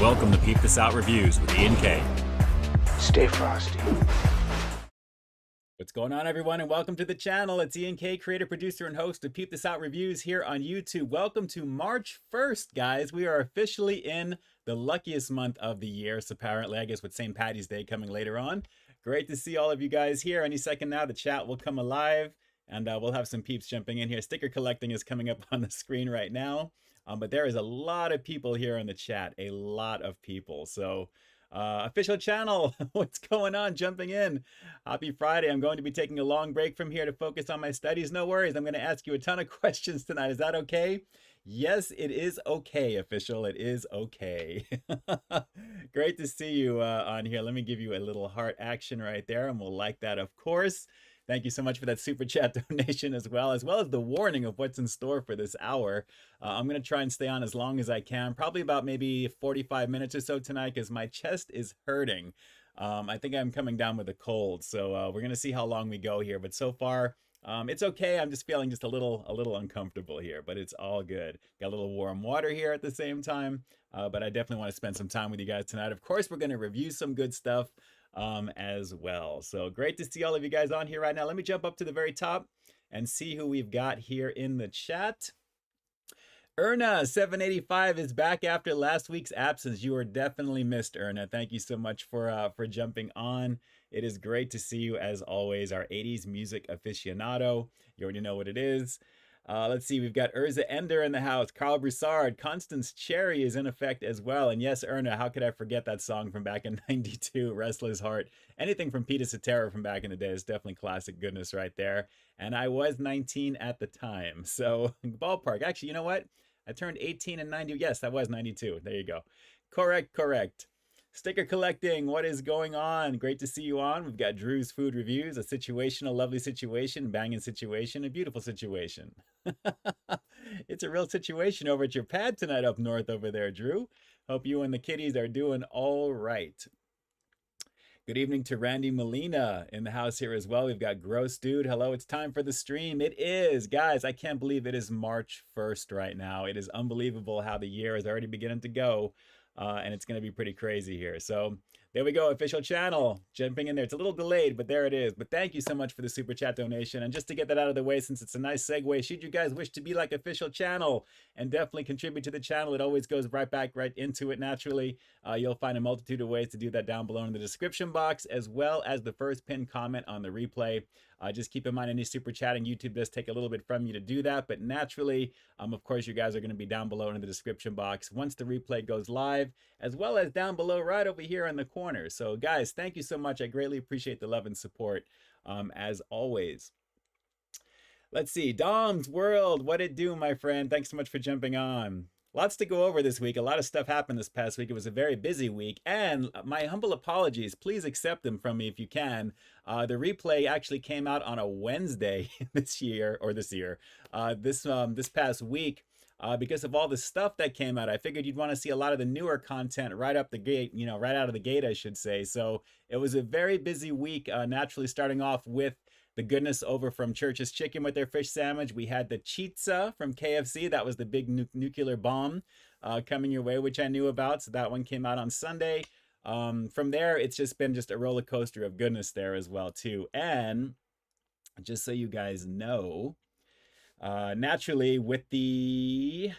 Welcome to Peep This Out Reviews with Ian K. Stay frosty. What's going on, everyone, and welcome to the channel. It's Ian K, creator, producer, and host of Peep This Out Reviews here on YouTube. Welcome to March 1st, guys. We are officially in the luckiest month of the year, so apparently, I guess with St. Patty's Day coming later on. Great to see all of you guys here. Any second now, the chat will come alive, and we'll have some peeps jumping in here. Sticker collecting is coming up on the screen right now, but there is a lot of people here in the chat, a lot of people. So official channel, what's going on? Jumping in. Happy Friday. I'm going to be taking a long break from here to focus on my studies. No worries. I'm going to ask you a ton of questions tonight. Is that okay? Yes, it is okay, official. It is okay. Great to see you on here. Let me give you a little heart action right there, and we'll like that, of course. Thank you so much for that super chat donation as well as the warning of what's in store for this hour. I'm going to try and stay on as long as I can, probably about maybe 45 minutes or so tonight because my chest is hurting. I think I'm coming down with a cold, so we're going to see how long we go here. But so far, it's okay. I'm just feeling just a little uncomfortable here, but it's all good. Got a little warm water here at the same time, but I definitely want to spend some time with you guys tonight. Of course, we're going to review some good stuff as well. So great to see all of you guys on here right now. Let me jump up to the very top and see who we've got here in the chat. Erna785 is back after last week's absence. You are definitely missed, Erna. Thank you so much for jumping on. It is great to see you as always, our 80s music aficionado. You already know what it is. Let's see, we've got Urza Ender in the house, Carl Broussard, Constance Cherry is in effect as well. And yes, Erna, how could I forget that song from back in 92, Restless Heart. Anything from Peep This Out from back in the day is definitely classic goodness right there. And I was 19 at the time, so ballpark. Actually, you know what? I turned 18 in 90. Yes, that was 92. There you go. Correct. Sticker collecting, what is going on? Great to see you on. We've got Drew's Food Reviews, a situational, lovely situation, banging situation, a beautiful situation. It's a real situation over at your pad tonight up north over there, Drew. Hope you and the kiddies are doing all right. Good evening to Randy Molina in the house here as well. We've got Gross Dude. Hello, it's time for the stream. It is. Guys, I can't believe it is March 1st right now. It is unbelievable how the year is already beginning to go. And it's going to be pretty crazy here. So there we go, official channel jumping in there. It's a little delayed, but there it is. But thank you so much for the super chat donation. And just to get that out of the way, since it's a nice segue, should you guys wish to be like official channel and definitely contribute to the channel, it always goes right back right into it naturally. You'll find a multitude of ways to do that down below in the description box, as well as the first pinned comment on the replay. Just keep in mind, any super chatting, YouTube does take a little bit from you to do that, but naturally, of course, you guys are going to be down below in the description box once the replay goes live, as well as down below right over here in the corner. So guys, thank you so much. I greatly appreciate the love and support, as always. Let's see, Dom's World, what it do, my friend? Thanks so much for jumping on. Lots to go over this week. A lot of stuff happened this past week. It was a very busy week, and my humble apologies. Please accept them from me if you can. The replay actually came out on a Wednesday this past week. Because of all the stuff that came out, I figured you'd want to see a lot of the newer content right up the gate, right out of the gate, I should say. So it was a very busy week, naturally starting off with the goodness over from Church's Chicken with their fish sandwich. We had the Chizza from KFC. That was the big nuclear bomb coming your way, which I knew about. So that one came out on Sunday. From there, it's just been a roller coaster of goodness there as well, too. And just so you guys know, naturally, with the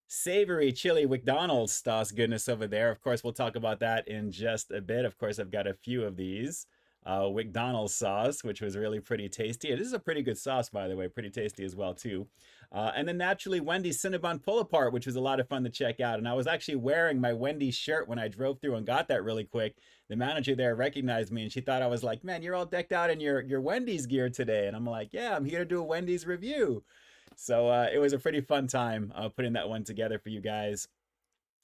savory chili McDonald's sauce goodness over there, of course, we'll talk about that in just a bit. Of course, I've got a few of these. McDonald's sauce, which was really pretty tasty. This is a pretty good sauce, by the way, pretty tasty as well, too. And then naturally, Wendy's Cinnabon Pull Apart, which was a lot of fun to check out. And I was actually wearing my Wendy's shirt when I drove through and got that really quick. The manager there recognized me, and she thought I was like, man, you're all decked out in your Wendy's gear today. And I'm like, yeah, I'm here to do a Wendy's review. So it was a pretty fun time putting that one together for you guys.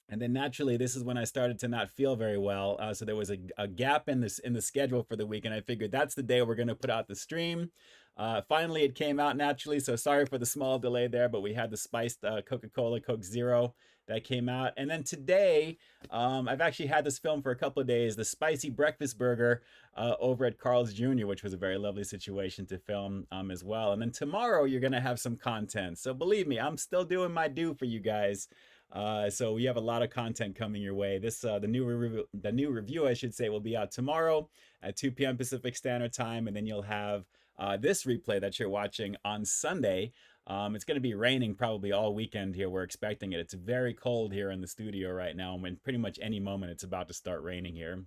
And then naturally, this is when I started to not feel very well. So there was a gap in the schedule for the week, and I figured that's the day we're going to put out the stream. Finally, it came out naturally, so sorry for the small delay there, but we had the spiced Coca-Cola Coke Zero that came out. And then today, I've actually had this film for a couple of days, the spicy breakfast burger over at Carl's Jr., which was a very lovely situation to film as well. And then tomorrow, you're going to have some content. So believe me, I'm still doing my due for you guys. So we have a lot of content coming your way. This the new review, I should say, will be out tomorrow at 2 p.m. Pacific Standard Time, and then you'll have this replay that you're watching on Sunday. It's going to be raining probably all weekend here. We're expecting it. It's very cold here in the studio right now, and when pretty much any moment it's about to start raining here,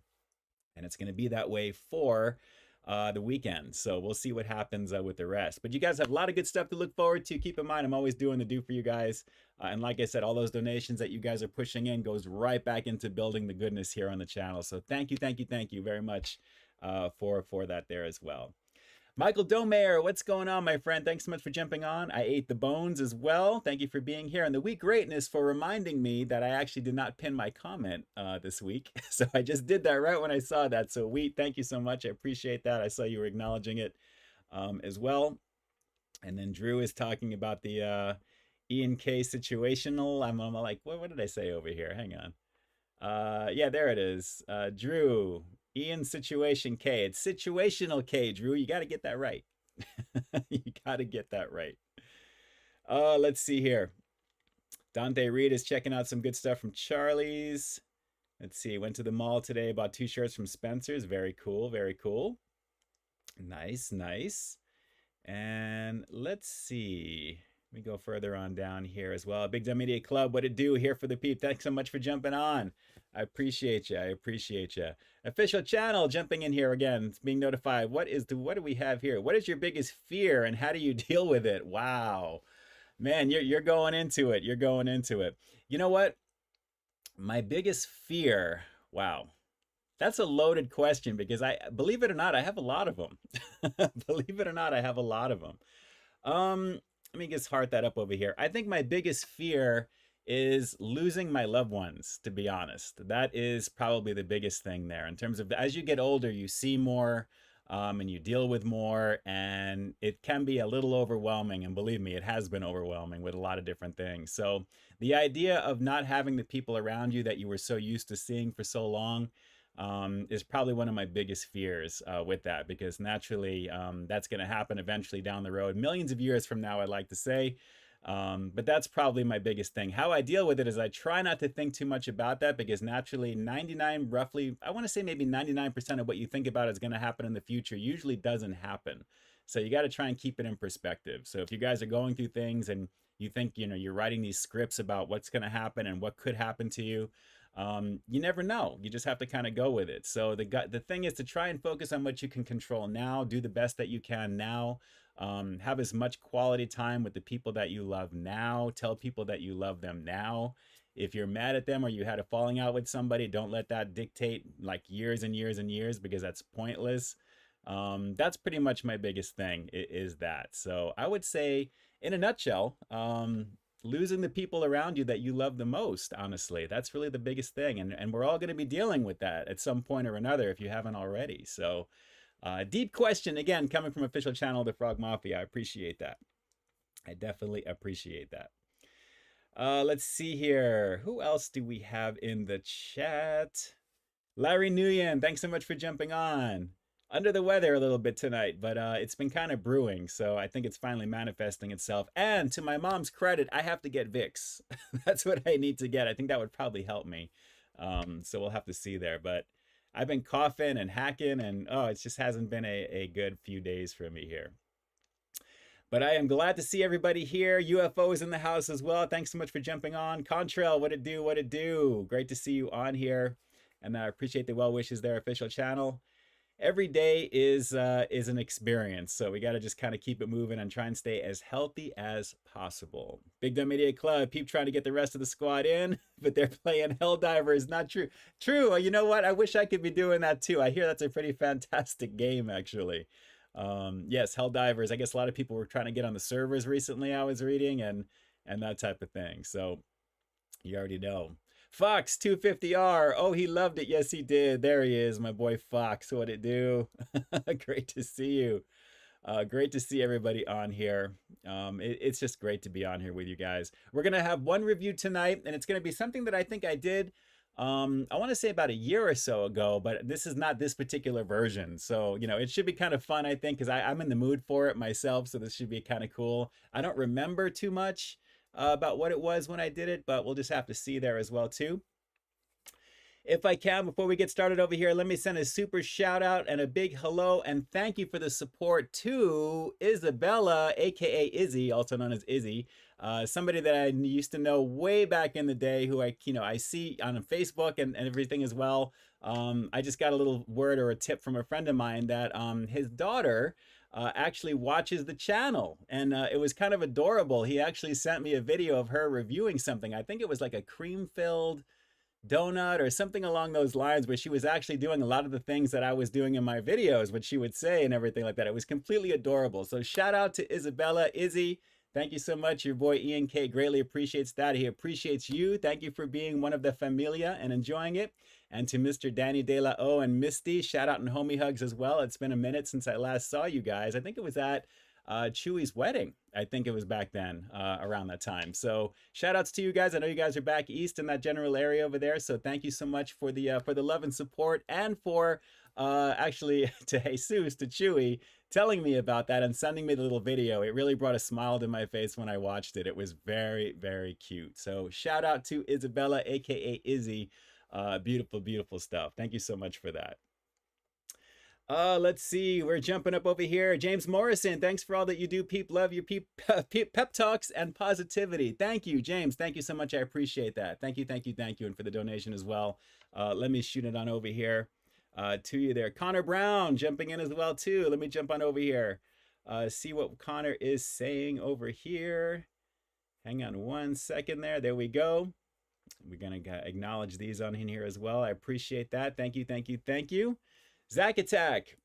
and it's going to be that way for the weekend. So we'll see what happens with the rest. But you guys have a lot of good stuff to look forward to. Keep in mind, I'm always doing the do for you guys. And like I said, all those donations that you guys are pushing in goes right back into building the goodness here on the channel. So thank you very much for that there as well. Michael Domayer, what's going on, my friend? Thanks so much for jumping on. I ate the bones as well. Thank you for being here. And the Week Greatness for reminding me that I actually did not pin my comment this week. So I just did that right when I saw that. So Wheat, thank you so much. I appreciate that. I saw you were acknowledging it as well. And then Drew is talking about the Ian K situational. I'm like, what did I say over here? Hang on. Yeah, there it is. Drew. Ian Situation K. It's Situational K, Drew. You got to get that right. You got to get that right. Let's see here. Dante Reed is checking out some good stuff from Charlie's. Let's see. Went to the mall today. Bought 2 shirts from Spencer's. Very cool. Very cool. Nice, nice. And let's see. Let me go further on down here as well. Big Dumb Media Club, what it do here for the peep? Thanks so much for jumping on. I appreciate you. I appreciate you. Official channel jumping in here again. It's being notified. What do we have here? What is your biggest fear and how do you deal with it? Wow, man, you're going into it. You're going into it. You know what? My biggest fear. Wow, that's a loaded question because believe it or not, I have a lot of them. Believe it or not, I have a lot of them. Let me just heart that up over here. I think my biggest fear is losing my loved ones, to be honest. That is probably the biggest thing there in terms of as you get older, you see more and you deal with more, and it can be a little overwhelming. And believe me, it has been overwhelming with a lot of different things. So the idea of not having the people around you that you were so used to seeing for so long is probably one of my biggest fears with that, because naturally that's going to happen eventually down the road, millions of years from now, I'd like to say. But that's probably my biggest thing. How I deal with it is I try not to think too much about that, because naturally roughly, I want to say maybe 99% of what you think about is going to happen in the future usually doesn't happen. So you got to try and keep it in perspective. So if you guys are going through things and you think, you're writing these scripts about what's going to happen and what could happen to you, you never know. You just have to kind of go with it. So the thing is to try and focus on what you can control now, do the best that you can now, have as much quality time with the people that you love now, tell people that you love them now. If you're mad at them or you had a falling out with somebody, don't let that dictate like years and years and years, because that's pointless. That's pretty much my biggest thing is that. So I would say in a nutshell, losing the people around you that you love the most, honestly, that's really the biggest thing. And we're all going to be dealing with that at some point or another if you haven't already. So deep question, again, coming from official channel, The Frog Mafia. I appreciate that. I definitely appreciate that. Let's see here. Who else do we have in the chat? Larry Nguyen, thanks so much for jumping on. Under the weather a little bit tonight, but it's been kind of brewing, so I think it's finally manifesting itself. And to my mom's credit, I have to get Vicks. That's what I need to get. I think that would probably help me. So we'll have to see there. But I've been coughing and hacking, and it just hasn't been a good few days for me here. But I am glad to see everybody here. UFO is in the house as well. Thanks so much for jumping on. Contrail, what it do, what it do. Great to see you on here. And I appreciate the well wishes there, official channel. Every day is an experience, so we got to just kind of keep it moving and try and stay as healthy as possible. Big Dumb Media Club, Peep trying to get the rest of the squad in, but they're playing Helldivers. Not true. True. You know what? I wish I could be doing that too. I hear that's a pretty fantastic game, actually. Yes, Helldivers. I guess a lot of people were trying to get on the servers recently, I was reading, and that type of thing. So you already know. Fox 250R. Oh, he loved it. Yes, he did. There he is, my boy Fox. What it do? Great to see you. Great to see everybody on here. It's just great to be on here with you guys. We're going to have one review tonight, and it's going to be something that I think I did, I want to say about a year or so ago, but this is not this particular version. So, it should be kind of fun, I think, because I'm in the mood for it myself, so this should be kind of cool. I don't remember too much. about what it was when I did it, but we'll just have to see there as well too. If I can, before we get started over here, let me send a super shout out and a big hello and thank you for the support to Isabella, aka Izzy, also known as Izzy, somebody that I used to know way back in the day, who I see on Facebook and everything as well. I just got a little word or a tip from a friend of mine that his daughter actually watches the channel, and it was kind of adorable. He actually sent me a video of her reviewing something. I think it was like a cream-filled donut or something along those lines, where she was actually doing a lot of the things that I was doing in my videos, what she would say and everything like that. It was completely adorable. So shout out to Isabella, Izzy. Thank you so much. Your boy Ian K greatly appreciates that. He appreciates you. Thank you for being one of the familia and enjoying it. And to Mr. Danny De La O and Misty, shout out and homie hugs as well. It's been a minute since I last saw you guys. I think it was at Chewy's wedding. I think it was back then, around that time. So shout outs to you guys. I know you guys are back east in that general area over there. So thank you so much for the love and support, and for actually to Jesus, to Chewy, telling me about that and sending me the little video. It really brought a smile to my face when I watched it. It was very, very cute. So shout out to Isabella, aka Izzy. Beautiful, beautiful stuff. Thank you so much for that. Let's see. We're jumping up over here. James Morrison, thanks for all that you do. Peep, love your pep talks and positivity. Thank you, James. Thank you so much. I appreciate that. Thank you, thank you, thank you. And for the donation as well. Let me shoot it on over here to you there. Connor Brown jumping in as well too. Let me jump on over here. See what Connor is saying over here. Hang on one second there. There we go. We're going to acknowledge these on in here as well. I appreciate that. Thank you, thank you, thank you. Zach Attack,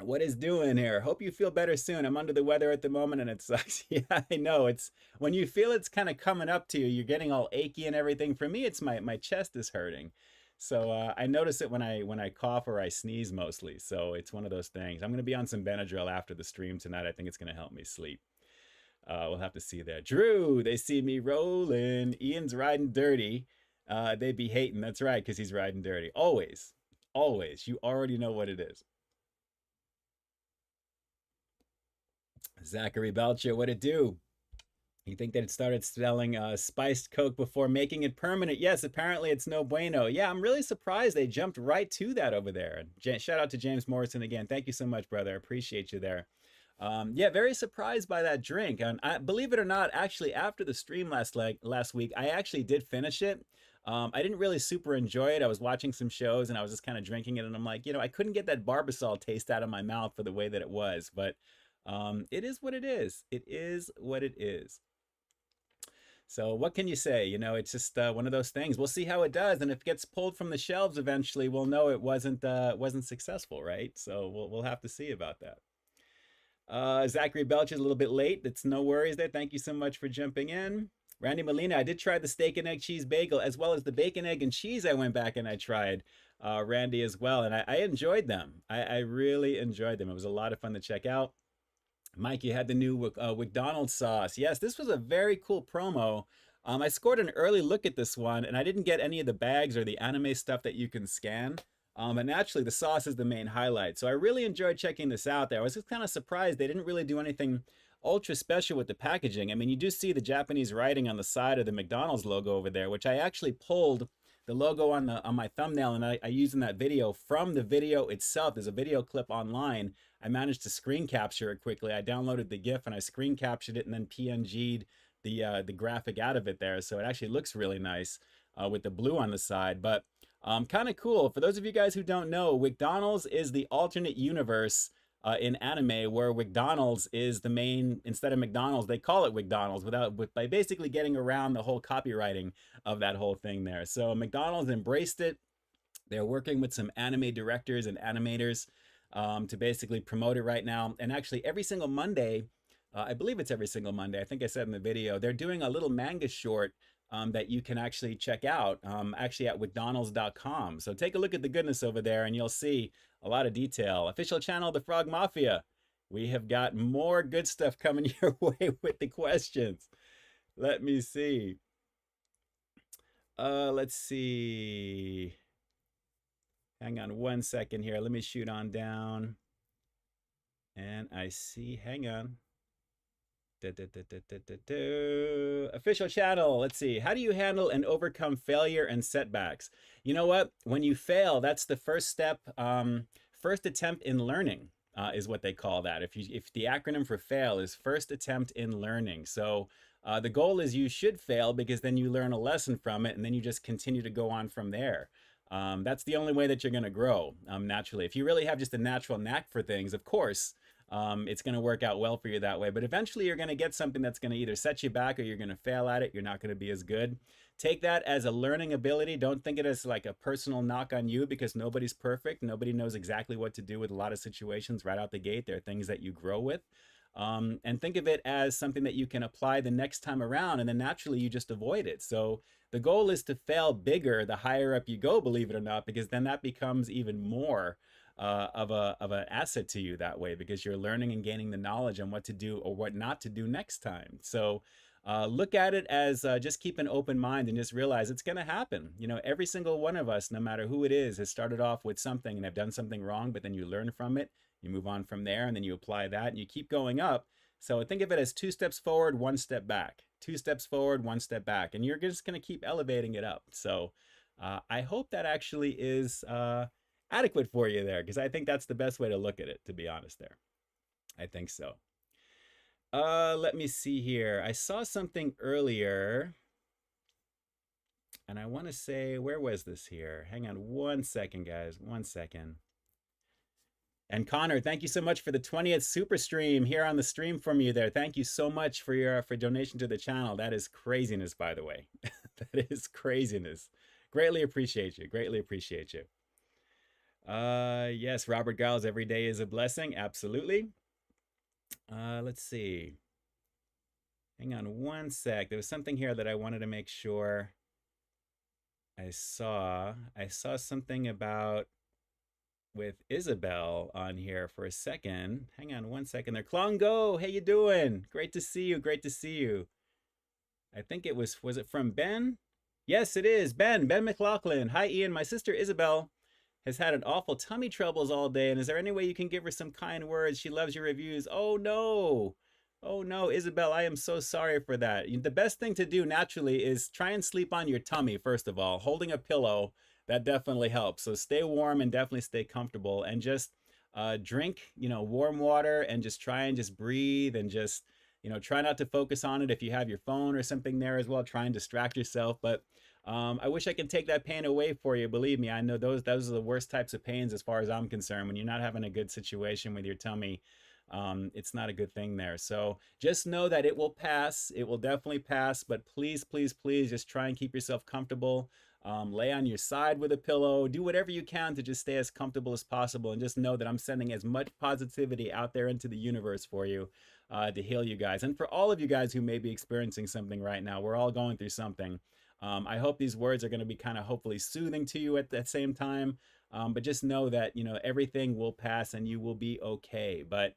what is doing here? Hope you feel better soon. I'm under the weather at the moment and it sucks. Yeah, I know. It's when you feel it's kind of coming up to you, you're getting all achy and everything. For me, it's my chest is hurting. So I notice it when I cough or I sneeze mostly. So it's one of those things. I'm going to be on some Benadryl after the stream tonight. I think it's going to help me sleep. We'll have to see there. Drew, they see me rolling. Ian's riding dirty. They be hating. That's right, because he's riding dirty. Always. Always. You already know what it is. Zachary Belcher, what it do? You think that it started selling spiced Coke before making it permanent? Yes, apparently it's no bueno. Yeah, I'm really surprised they jumped right to that over there. Shout out to James Morrison again. Thank you so much, brother. I appreciate you there. Yeah, very surprised by that drink. And believe it or not, actually, after the stream last week, I actually did finish it. I didn't really super enjoy it. I was watching some shows and I was just kind of drinking it, and I'm like, I couldn't get that Barbasol taste out of my mouth for the way that it was. But it is what it is. It is what it is. So what can you say? It's just one of those things. We'll see how it does, and if it gets pulled from the shelves eventually, we'll know it wasn't successful, right? So we'll have to see about that. Zachary Belch is a little bit late. It's no worries there. Thank you so much for jumping in. Randy Molina, I did try the steak and egg cheese bagel, as well as the bacon, egg, and cheese. I went back and I tried, Randy, as well, and I enjoyed them. I really enjoyed them. It was a lot of fun to check out. Mike, you had the new McDonald's sauce. Yes, this was a very cool promo. I scored an early look at this one, and I didn't get any of the bags or the anime stuff that you can scan. And naturally, the sauce is the main highlight. So I really enjoyed checking this out there. I was just kind of surprised they didn't really do anything ultra special with the packaging. I mean, you do see the Japanese writing on the side of the McDonald's logo over there, which I actually pulled the logo on my thumbnail, and I used in that video from the video itself. There's a video clip online. I managed to screen capture it quickly. I downloaded the GIF and I screen captured it and then PNG'd the graphic out of it there. So it actually looks really nice with the blue on the side. But kind of cool. For those of you guys who don't know, McDonald's is the alternate universe in anime where McDonald's is the main. Instead of McDonald's, they call it McDonald's by basically getting around the whole copywriting of that whole thing there. So McDonald's embraced it. They're working with some anime directors and animators to basically promote it right now. And actually every single Monday, I believe it's every single Monday, I think I said in the video, they're doing a little manga short that you can actually check out actually at mcdonalds.com. So take a look at the goodness over there and you'll see a lot of detail. Official channel, The Frog Mafia. We have got more good stuff coming your way with the questions. Let me see. Let's see. Hang on one second here. Let me shoot on down. And I see, hang on. Official channel. Let's see. How do you handle and overcome failure and setbacks? You know what? When you fail, that's the first step. First attempt in learning is what they call that. If the acronym for fail is first attempt in learning. So the goal is you should fail because then you learn a lesson from it and then you just continue to go on from there. That's the only way that you're going to grow naturally. If you really have just a natural knack for things, of course, it's going to work out well for you that way. But eventually you're going to get something that's going to either set you back or you're going to fail at it. You're not going to be as good. Take that as a learning ability. Don't think it as like a personal knock on you because nobody's perfect. Nobody knows exactly what to do with a lot of situations right out the gate. There are things that you grow with. And think of it as something that you can apply the next time around, and then naturally you just avoid it. So the goal is to fail bigger the higher up you go, believe it or not, because then that becomes even more of an asset to you that way, because you're learning and gaining the knowledge on what to do or what not to do next time. So look at it as just keep an open mind and just realize it's going to happen. You know, every single one of us, no matter who it is, has started off with something and have done something wrong, but then you learn from it. You move on from there and then you apply that and you keep going up. So think of it as 2 steps forward, 1 step back, 2 steps forward, 1 step back, and you're just going to keep elevating it up. So I hope that actually is adequate for you there, because I think that's the best way to look at it, to be honest there. I think so. Let me see here. I saw something earlier and I want to say, where was this here? Hang on 1 second, guys. 1 second. And Connor, thank you so much for the 20th super stream here on the stream from you there. Thank you so much for your donation to the channel. That is craziness, by the way. That is craziness. Greatly appreciate you. Greatly appreciate you. Yes, Robert Giles, every day is a blessing. Absolutely. Let's see. Hang on 1 sec. There was something here that I wanted to make sure I saw. I saw something about with Isabel on here for a second. Hang on 1 second there. Klongo, how you doing? Great to see you. Great to see you. I think it was it from Ben? Yes, it is. Ben McLaughlin. Hi, Ian. My sister Isabel has had an awful tummy troubles all day, and is there any way you can give her some kind words? She loves your reviews. Oh, no. Oh, no, Isabel, I am so sorry for that. The best thing to do naturally is try and sleep on your tummy, first of all. Holding a pillow, that definitely helps. So stay warm and definitely stay comfortable, and just drink, warm water, and just try and just breathe, and just, try not to focus on it. If you have your phone or something there as well, try and distract yourself. But I wish I could take that pain away for you. Believe me, I know those are the worst types of pains as far as I'm concerned. When you're not having a good situation with your tummy, it's not a good thing there. So just know that it will pass. It will definitely pass. But please, please, please just try and keep yourself comfortable. Lay on your side with a pillow. Do whatever you can to just stay as comfortable as possible. And just know that I'm sending as much positivity out there into the universe for you to heal you guys. And for all of you guys who may be experiencing something right now, we're all going through something. I hope these words are going to be kind of hopefully soothing to you at the same time. But just know that, everything will pass and you will be okay. But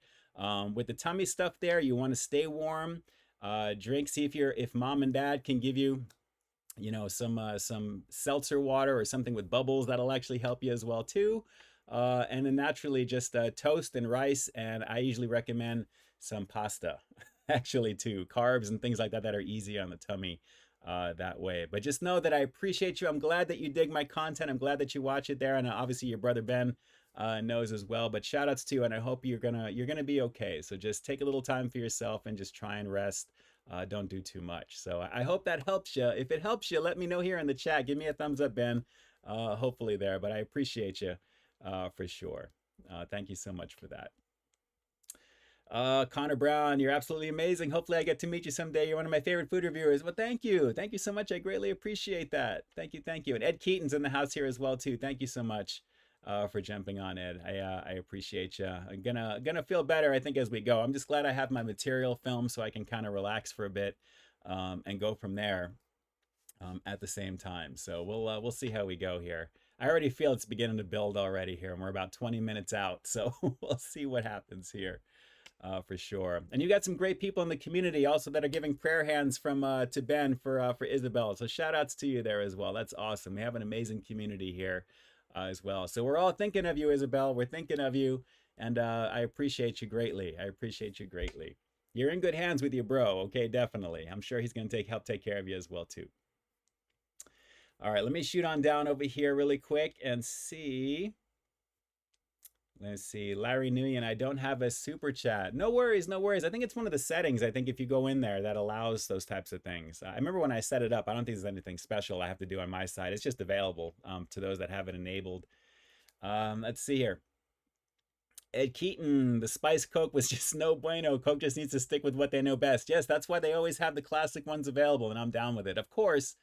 with the tummy stuff there, you want to stay warm. Drink. See if mom and dad can give you, some seltzer water or something with bubbles. That'll actually help you as well too. And then naturally just toast and rice. And I usually recommend some pasta actually too. Carbs and things like that that are easy on the tummy that way. But just know that I appreciate you. I'm glad that you dig my content. I'm glad that you watch it there. And obviously your brother Ben knows as well. But shout outs to you, and I hope you're gonna be okay. So just take a little time for yourself and just try and rest. Don't do too much. So I hope that helps you. If it helps you, let me know here in the chat. Give me a thumbs up, Ben. Hopefully there. But I appreciate you for sure. Thank you so much for that. Connor Brown, you're absolutely amazing. Hopefully I get to meet you someday. You're one of my favorite food reviewers. Well, thank you. Thank you so much. I greatly appreciate that. Thank you. Thank you. And Ed Keaton's in the house here as well too. Thank you so much for jumping on, Ed. I appreciate you. I'm gonna feel better, I think, as we go. I'm just glad I have my material filmed so I can kind of relax for a bit and go from there at the same time. So we'll see how we go here. I already feel it's beginning to build already here, and we're about 20 minutes out. So we'll see what happens here. For sure. And you got some great people in the community also that are giving prayer hands from to Ben for Isabel. So shout outs to you there as well. That's awesome. We have an amazing community here as well. So we're all thinking of you, Isabel. We're thinking of you, and I appreciate you greatly. I appreciate you greatly. You're in good hands with your bro. Okay, definitely. I'm sure he's going to help take care of you as well, too. All right, let me shoot on down over here really quick and see. Let's see. Larry Nguyen, I don't have a super chat. No worries, no worries. I think it's one of the settings, I think, if you go in there, that allows those types of things. I remember when I set it up, I don't think there's anything special I have to do on my side. It's just available to those that have it enabled. Let's see here. Ed Keaton, the Spice Coke was just no bueno. Coke just needs to stick with what they know best. Yes, that's why they always have the classic ones available, and I'm down with it. Of course,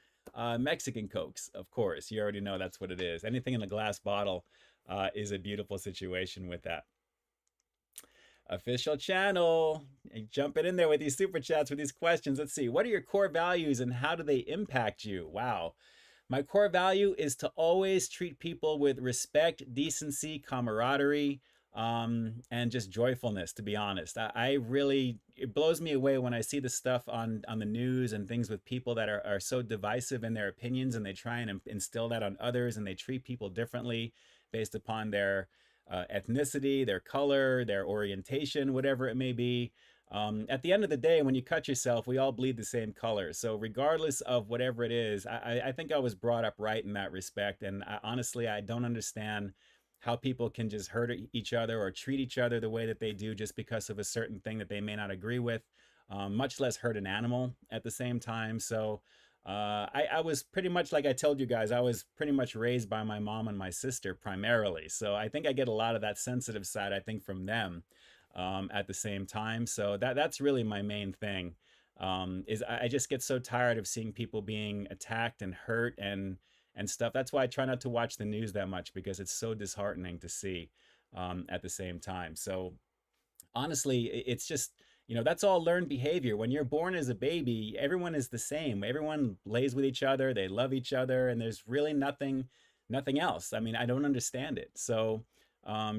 Mexican Cokes, of course. You already know that's what it is. Anything in a glass bottle is a beautiful situation with that. Official channel. Jumping in there with these super chats, with these questions. Let's see. What are your core values and how do they impact you? Wow. My core value is to always treat people with respect, decency, camaraderie, and just joyfulness, to be honest. I really, it blows me away when I see the stuff on the news and things with people that are so divisive in their opinions, and they try and instill that on others, and they treat people differently based upon their ethnicity, their color, their orientation, whatever it may be. At the end of the day, when you cut yourself, we all bleed the same color. So regardless of whatever it is, I think I was brought up right in that respect. And honestly, I don't understand how people can just hurt each other or treat each other the way that they do just because of a certain thing that they may not agree with, much less hurt an animal at the same time. So I was pretty much, like I told you guys, I was pretty much raised by my mom and my sister primarily. So I think I get a lot of that sensitive side, I think, from them at the same time. So that's really my main thing, is I just get so tired of seeing people being attacked and hurt and stuff. That's why I try not to watch the news that much, because it's so disheartening to see at the same time. So honestly, it's just, you know, that's all learned behavior. When you're born as a baby, everyone is the same. Everyone lays with each other, they love each other, and there's really nothing else. I mean, I don't understand it. So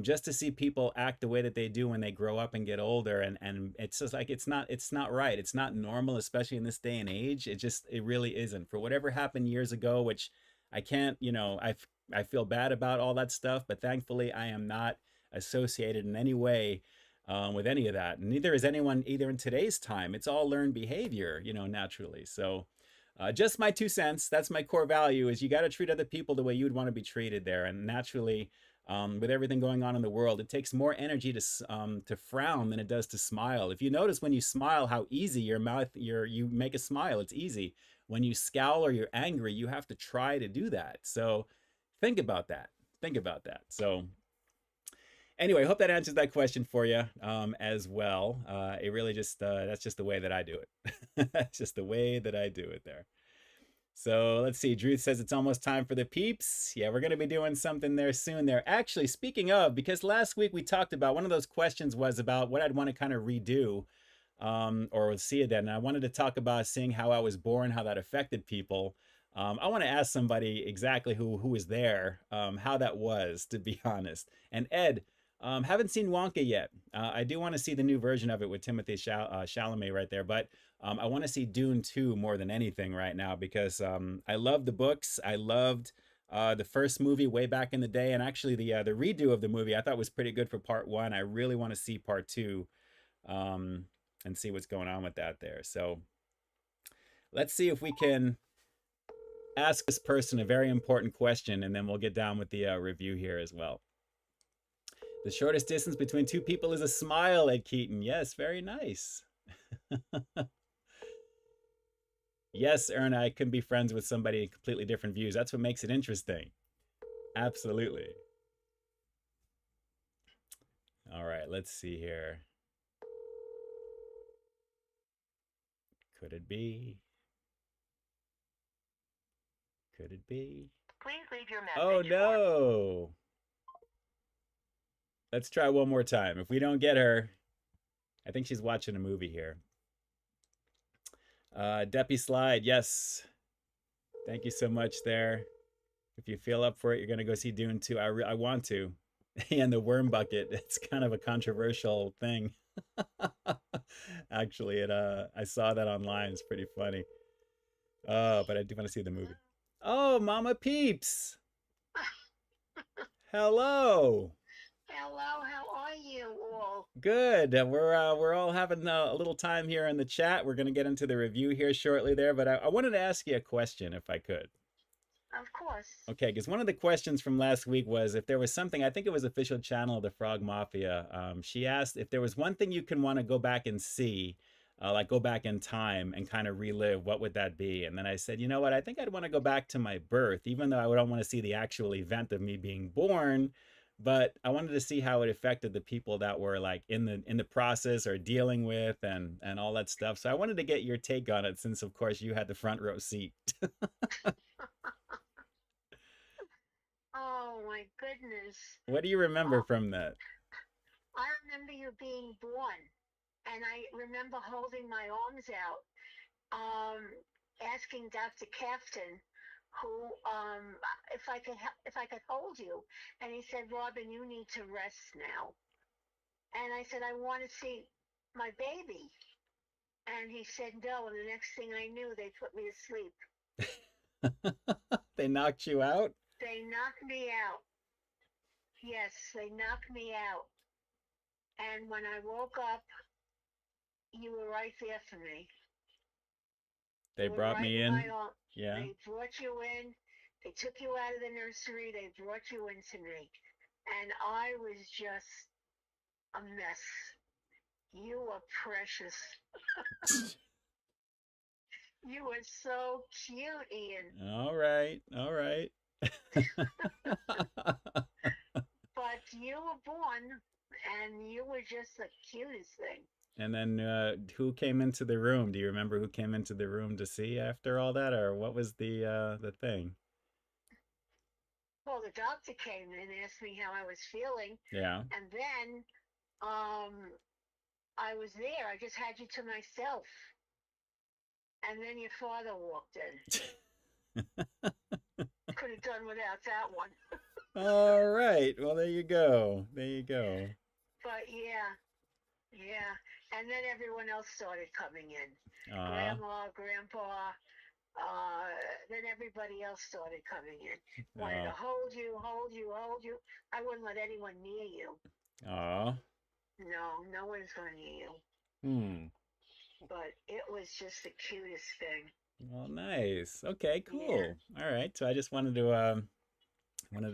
just to see people act the way that they do when they grow up and get older, and it's just like, it's not right. It's not normal, especially in this day and age. It really isn't. For whatever happened years ago, which I can't, you know, I feel bad about all that stuff, but thankfully I am not associated in any way with any of that. And neither is anyone either in today's time. It's all learned behavior, you know, naturally. So just my 2 cents. That's my core value, is you got to treat other people the way you'd want to be treated there. And naturally, with everything going on in the world, it takes more energy to frown than it does to smile. If you notice, when you smile, how easy your mouth, you make a smile. It's easy. When you scowl or you're angry, you have to try to do that. So think about that. Think about that. So anyway, I hope that answers that question for you as well. It really just, that's just the way that I do it. That's just the way that I do it there. So let's see. Drew says it's almost time for the peeps. Yeah, we're going to be doing something there soon there. Actually, speaking of, because last week we talked about, one of those questions was about what I'd want to kind of redo or see it then. And I wanted to talk about seeing how I was born, how that affected people. I want to ask somebody exactly who was there, how that was, to be honest. And Ed, haven't seen Wonka yet. I do want to see the new version of it with Timothée Chalamet right there, but I want to see Dune 2 more than anything right now, because I love the books. I loved the first movie way back in the day, and actually the redo of the movie I thought was pretty good for part 1. I really want to see part 2 and see what's going on with that there. So let's see if we can ask this person a very important question, and then we'll get down with the review here as well. The shortest distance between two people is a smile, Ed Keaton. Yes, very nice. Yes, Erna, I can be friends with somebody with completely different views. That's what makes it interesting. Absolutely. All right, let's see here. Could it be? Could it be? Please leave your message. Oh, no. Let's try one more time. If we don't get her, I think she's watching a movie here. Deppy Slide, yes. Thank you so much there. If you feel up for it, you're going to go see Dune 2. I want to. And the worm bucket, it's kind of a controversial thing. Actually, I saw that online. It's pretty funny. But I do want to see the movie. Oh, Momma Peeps. Hello. Hello, how are you all? Good. We're all having a little time here in the chat. We're going to get into the review here shortly there, but I wanted to ask you a question if I could. Of course. Okay, because one of the questions from last week was if there was something, I think it was official channel of the Frog Mafia. She asked if there was one thing you can want to go back and see, like go back in time and kind of relive, what would that be? And then I said, you know what, I think I'd want to go back to my birth, even though I don't want to see the actual event of me being born, but I wanted to see how it affected the people that were like in the process or dealing with and all that stuff. So I wanted to get your take on it, since of course you had the front row seat. Oh my goodness. What do you remember from that? I remember you being born, and I remember holding my arms out, asking Dr. Captain who if I could hold you, and he said, Robin, you need to rest now. And I said, I want to see my baby. And he said no, and the next thing I knew, they put me to sleep. They knocked you out? They knocked me out. Yes, they knocked me out. And when I woke up, you were right there for me. They brought me in? Yeah. They brought you in. They took you out of the nursery. They brought you into me. And I was just a mess. You were precious. You were so cute, Ian. All right. All right. But you were born, and you were just the cutest thing. And then who came into the room? Do you remember who came into the room to see after all that, or what was the thing? Well, the doctor came in and asked me how I was feeling. Yeah. And then I was there. I just had you to myself. And then your father walked in. Could have done without that one. All right. Well, there you go. There you go. But yeah. And then everyone else started coming in. Grandma, Grandpa. Then everybody else started coming in. Wanted to hold you. I wouldn't let anyone near you. No one's going near you. But it was just the cutest thing. Well, nice. Okay, cool. Yeah. All right. So I just wanted to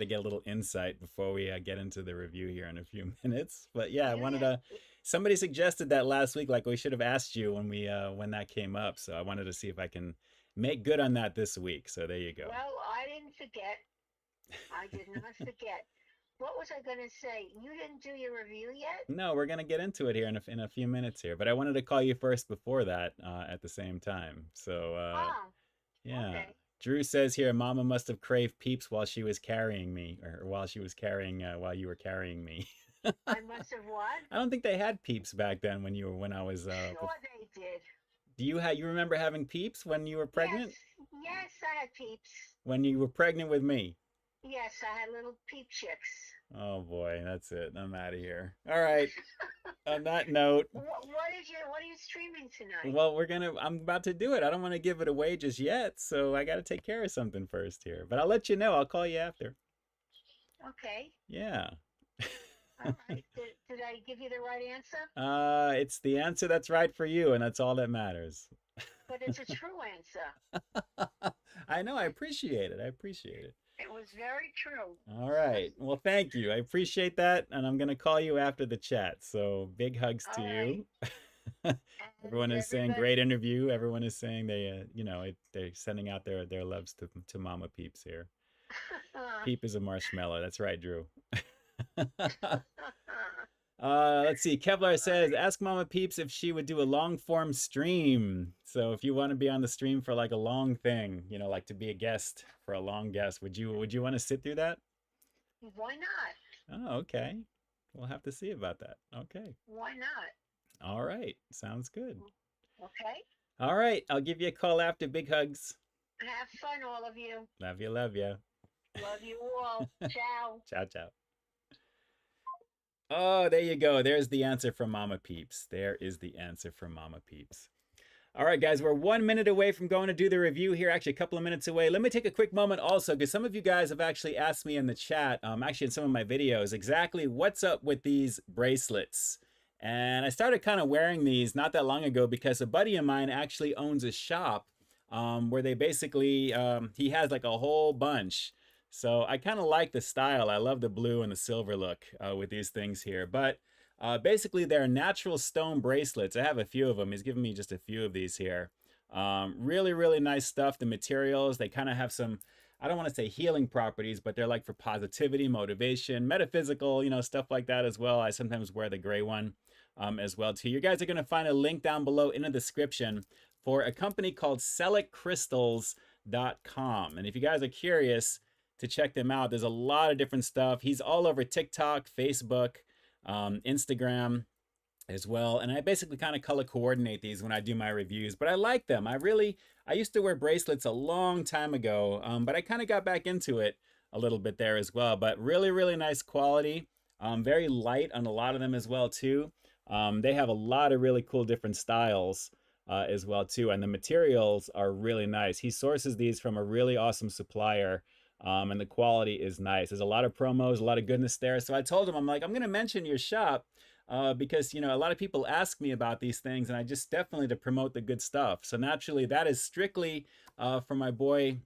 get a little insight before we get into the review here in a few minutes. But yeah, I wanted to. Somebody suggested that last week, like we should have asked you when that came up. So I wanted to see if I can make good on that this week. So there you go. Well, I didn't forget. I did not forget. What was I going to say? You didn't do your review yet? No, we're going to get into it here in a few minutes here. But I wanted to call you first before that at the same time. So yeah. Okay. Drew says here, Mama must have craved Peeps while she was carrying me, or while you were carrying me. I must have what? I don't think they had Peeps back then when I was. Sure, they did. Do you remember having Peeps when you were pregnant? Yes, I had Peeps. When you were pregnant with me? Yes, I had little Peep chicks. Oh boy, that's it. I'm out of here. All right. On that note. What are you streaming tonight? Well, I'm about to do it. I don't want to give it away just yet, so I got to take care of something first here. But I'll let you know. I'll call you after. Okay. Yeah. All right. Did I give you the right answer? It's the answer that's right for you, and that's all that matters. But it's a true answer. I know. I appreciate it. It was very true. All right. Well, thank you. I appreciate that, and I'm going to call you after the chat. So big hugs to you. Everyone is saying great interview. Everyone is saying they're sending out their loves to Momma Peeps here. Peep is a marshmallow. That's right, Drew. Let's see. Kevlar says, ask Momma Peeps if she would do a long form stream. So if you want to be on the stream for like a long thing, like to be a guest for a long guest, would you want to sit through that? Why not? Oh, okay. We'll have to see about that. Okay. Why not? All right. Sounds good. Okay. All right. I'll give you a call after. Big hugs. Have fun, all of you. Love you. Love you. Love you all. Ciao. Ciao, ciao. Oh, there you go. There's the answer from Momma Peeps. There is the answer from Momma Peeps. All right, guys, we're 1 minute away from going to do the review here, actually a couple of minutes away. Let me take a quick moment also, because some of you guys have actually asked me in the chat, actually in some of my videos, exactly what's up with these bracelets. And I started kind of wearing these not that long ago because a buddy of mine actually owns a shop where they basically, he has like a whole bunch. So I kind of like the style. I love the blue and the silver look with these things here. But basically, they're natural stone bracelets. I have a few of them. He's given me just a few of these here. Really, really nice stuff. The materials, they kind of have some, I don't want to say healing properties, but they're like for positivity, motivation, metaphysical, you know, stuff like that as well. I sometimes wear the gray one as well too. You guys are going to find a link down below in the description for a company called CelikCrystals.com. And if you guys are curious to check them out, there's a lot of different stuff. He's all over TikTok, Facebook, Instagram as well, and I basically kind of color coordinate these when I do my reviews, but I like them. I used to wear bracelets a long time ago, but I kind of got back into it a little bit there as well. But really, really nice quality, very light on a lot of them as well too. They have a lot of really cool different styles as well too, and the materials are really nice. He sources these from a really awesome supplier. And the quality is nice. There's a lot of promos, a lot of goodness there. So I told him, I'm like, I'm going to mention your shop because, you know, a lot of people ask me about these things, and I just definitely to promote the good stuff. So naturally, that is strictly for my boy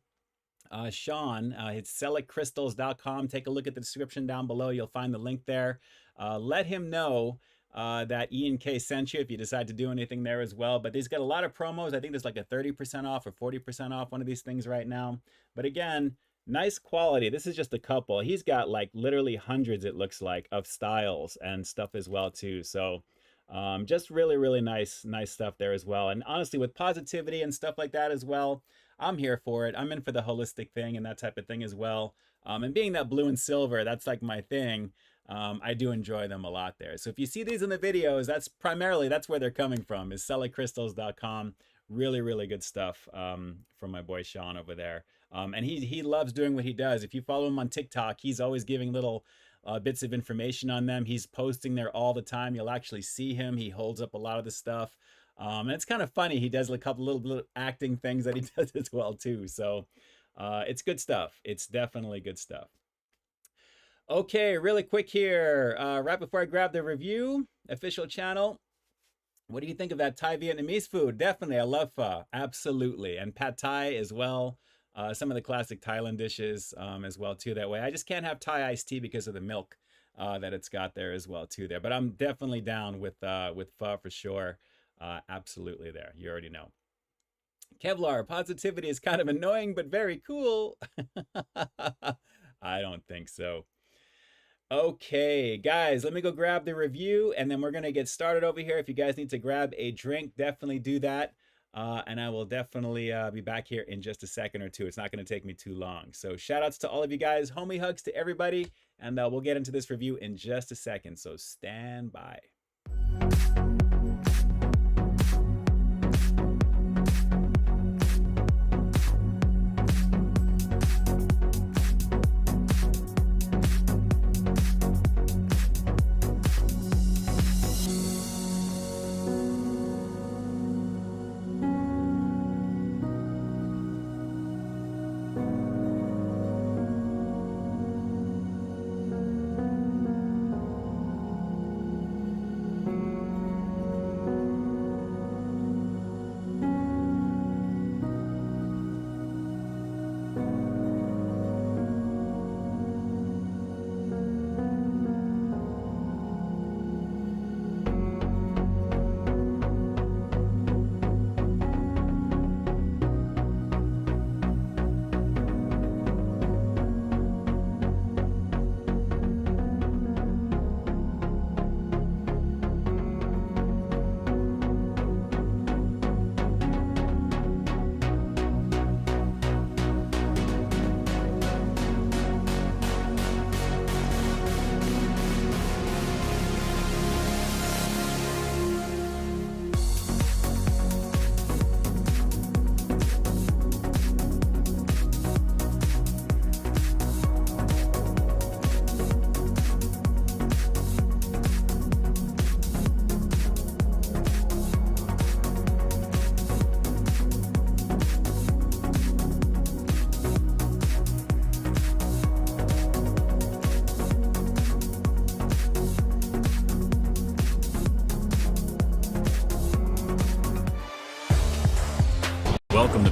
Sean. It's CelikCrystals.com. Take a look at the description down below. You'll find the link there. Let him know that E&K sent you if you decide to do anything there as well. But he's got a lot of promos. I think there's like a 30% off or 40% off one of these things right now. But again, nice quality. This is just a couple. He's got like literally hundreds, it looks like, of styles and stuff as well too. So just really, really nice stuff there as well. And honestly, with positivity and stuff like that as well, I'm here for it. I'm in for the holistic thing and that type of thing as well. And being that blue and silver, that's like my thing. I do enjoy them a lot there. So if you see these in the videos, that's where they're coming from, is CelikCrystals.com. Really, really good stuff from my boy Sean over there. And he loves doing what he does. If you follow him on TikTok, he's always giving little bits of information on them. He's posting there all the time. You'll actually see him. He holds up a lot of the stuff. And it's kind of funny. He does a couple little acting things that he does as well too. So it's good stuff. It's definitely good stuff. Okay, really quick here. Right before I grab the review, official channel. What do you think of that Thai Vietnamese food? Definitely, I love pho, absolutely. And pad Thai as well. Some of the classic Thailand dishes as well too that way. I just can't have Thai iced tea because of the milk that it's got there as well too there. But I'm definitely down with pho for sure. Absolutely there, you already know. Kevlar, positivity is kind of annoying but very cool. I don't think so. Okay, guys, let me go grab the review and then we're going to get started over here. If you guys need to grab a drink, definitely do that. And I will definitely be back here in just a second or two. It's not going to take me too long. So shout outs to all of you guys. Homie hugs to everybody. And we'll get into this review in just a second. So stand by.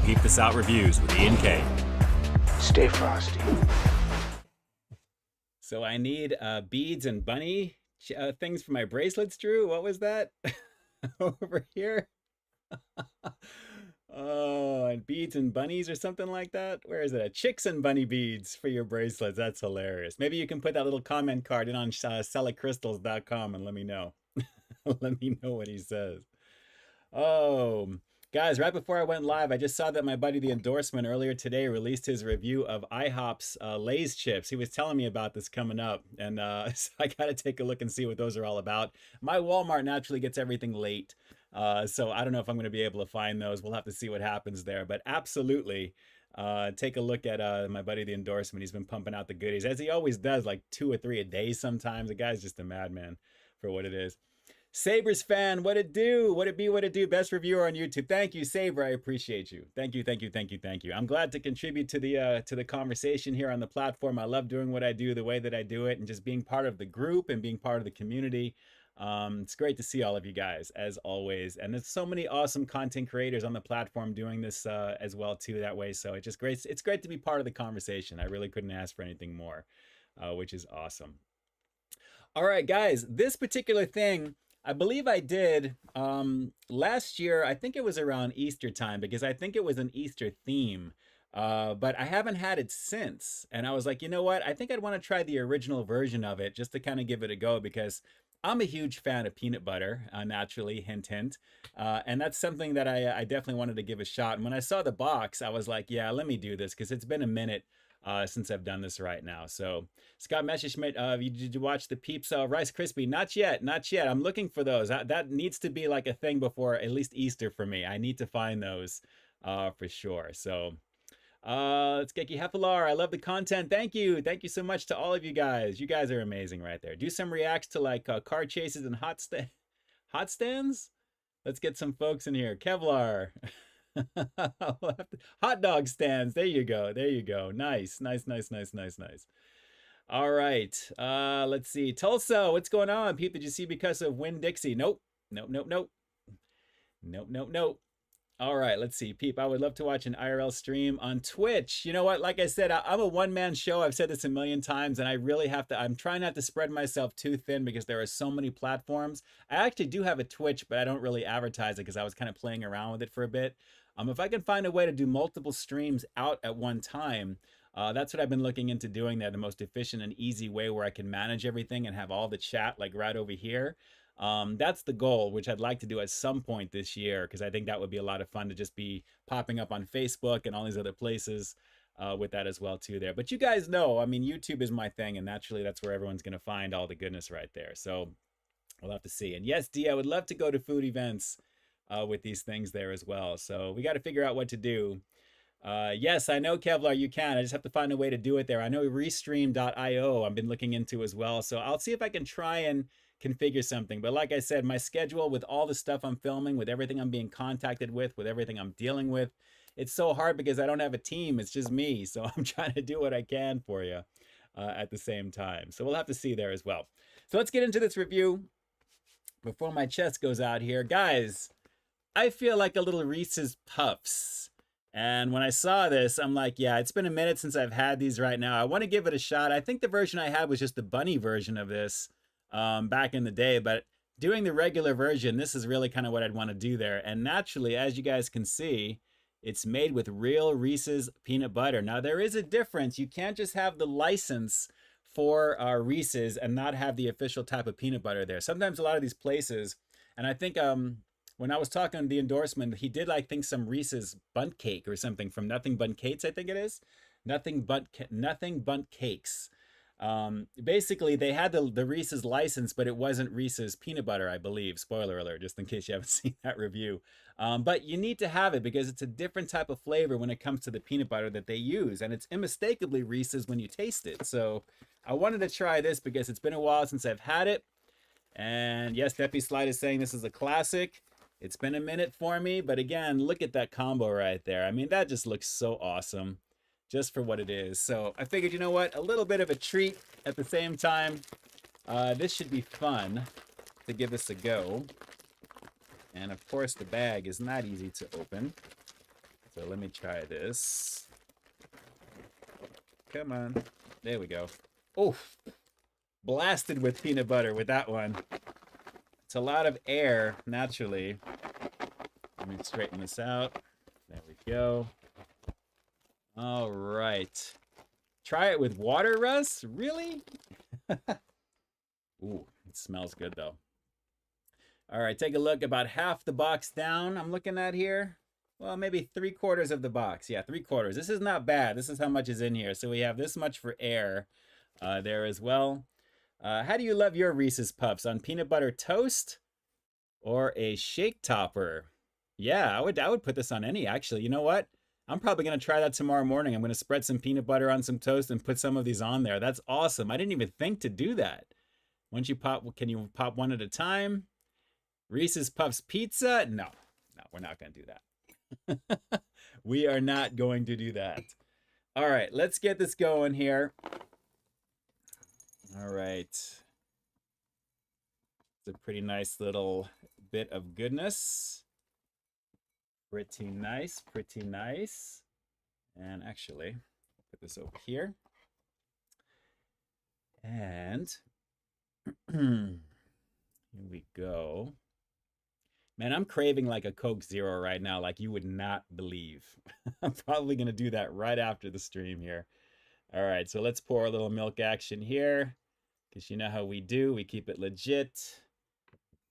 Peep This Out reviews with Ian K. Stay frosty. So I need beads and bunny things for my bracelets, Drew. What was that? Over here? Oh, and beads and bunnies or something like that? Where is it? Chicks and bunny beads for your bracelets. That's hilarious. Maybe you can put that little comment card in on celikcrystals.com and let me know. Let me know what he says. Oh, guys, right before I went live, I just saw that my buddy The Endorsement earlier today released his review of IHOP's Lay's chips. He was telling me about this coming up, and so I got to take a look and see what those are all about. My Walmart naturally gets everything late, so I don't know if I'm going to be able to find those. We'll have to see what happens there, but absolutely take a look at my buddy The Endorsement. He's been pumping out the goodies, as he always does, like 2 or 3 a day sometimes. The guy's just a madman for what it is. Sabres fan, what it do? What it be? What it do? Best reviewer on YouTube. Thank you, Sabre. I appreciate you. Thank you, thank you, thank you, thank you. I'm glad to contribute to the conversation here on the platform. I love doing what I do, the way that I do it, and just being part of the group and being part of the community. It's great to see all of you guys, as always. And there's so many awesome content creators on the platform doing this as well too that way. So it's just great. It's great to be part of the conversation. I really couldn't ask for anything more, which is awesome. All right, guys, this particular thing, I believe I did last year. I think it was around Easter time because I think it was an Easter theme, but I haven't had it since. And I was like, you know what? I think I'd want to try the original version of it just to kind of give it a go because I'm a huge fan of peanut butter, naturally, hint, hint. And that's something that I definitely wanted to give a shot. And when I saw the box, I was like, yeah, let me do this because it's been a minute since I've done this right now. So Scott Messerschmidt, did you watch the Peeps Rice Krispie? Not yet, not yet. I'm looking for those. That needs to be like a thing before at least Easter for me. I need to find those for sure. So let's get you Heffalar. I love the content. Thank you. Thank you so much to all of you guys. You guys are amazing right there. Do some reacts to like car chases and hot stands. Let's get some folks in here. Kevlar. Hot dog stands. There you go. There you go. Nice, nice, nice, nice, nice, nice. All right. Let's see. Tulsa, what's going on? Pete, did you see because of Winn-Dixie? Nope. Nope, nope, nope. Nope, nope, nope. All right, let's see. Peep, I would love to watch an IRL stream on Twitch. You know what? Like I said, I'm a one-man show. I've said this a million times, and I really have to, I'm trying not to spread myself too thin because there are so many platforms. I actually do have a Twitch, but I don't really advertise it because I was kind of playing around with it for a bit. If I can find a way to do multiple streams out at one time, that's what I've been looking into doing there, the most efficient and easy way where I can manage everything and have all the chat like right over here. That's the goal, which I'd like to do at some point this year, because I think that would be a lot of fun to just be popping up on Facebook and all these other places with that as well too there. But you guys know, I mean, YouTube is my thing, and naturally that's where everyone's going to find all the goodness right there. So we'll have to see. And yes, D, I would love to go to food events with these things there as well. So we got to figure out what to do. Yes, I know, Kevlar, you can. I just have to find a way to do it there. I know Restream.io I've been looking into as well. So I'll see if I can try and configure something. But like I said, my schedule with all the stuff I'm filming, with everything I'm being contacted with everything I'm dealing with, it's so hard because I don't have a team. It's just me. So I'm trying to do what I can for you at the same time. So we'll have to see there as well. So let's get into this review before my chest goes out here. Guys, I feel like a little Reese's Puffs. And when I saw this, I'm like, yeah, it's been a minute since I've had these right now. I want to give it a shot. I think the version I had was just the bunny version of this back in the day. But doing the regular version, this is really kind of what I'd want to do there. And naturally, as you guys can see, it's made with real Reese's peanut butter. Now, there is a difference. You can't just have the license for Reese's and not have the official type of peanut butter there. Sometimes a lot of these places, and I think when I was talking to the endorsement, he did, I think, some Reese's Bundt Cake or something from Nothing Bundt Cakes, I think it is. Nothing Bundt Cakes. Basically, they had the Reese's license, but it wasn't Reese's peanut butter, I believe. Spoiler alert, just in case you haven't seen that review. But you need to have it because it's a different type of flavor when it comes to the peanut butter that they use. And it's unmistakably Reese's when you taste it. So I wanted to try this because it's been a while since I've had it. And yes, Deppy Slide is saying this is a classic. It's been a minute for me, but again, look at that combo right there. I mean, that just looks so awesome just for what it is. So I figured, you know what, a little bit of a treat at the same time. This should be fun to give this a go. And of course, the bag is not easy to open. So let me try this. Come on. There we go. Oh, blasted with peanut butter with that one. It's a lot of air, naturally. Let me straighten this out. There we go. All right. Try it with water, Russ? Really? Ooh, it smells good, though. All right, take a look. About half the box down I'm looking at here. Well, maybe 3/4 of the box. Yeah, 3/4. This is not bad. This is how much is in here. So we have this much for air there as well. How do you love your Reese's Puffs? On peanut butter toast or a shake topper? Yeah, I would put this on any, actually. You know what? I'm probably going to try that tomorrow morning. I'm going to spread some peanut butter on some toast and put some of these on there. That's awesome. I didn't even think to do that. Once you pop, can you pop one at a time? Reese's Puffs pizza? No, we're not going to do that. We are not going to do that. All right, let's get this going here. All right. It's a pretty nice little bit of goodness. Pretty nice, pretty nice. And actually, put this over here. And here we go. Man, I'm craving like a Coke Zero right now, like you would not believe. I'm probably going to do that right after the stream here. All right, so let's pour a little milk action here, because you know how we do. We keep it legit.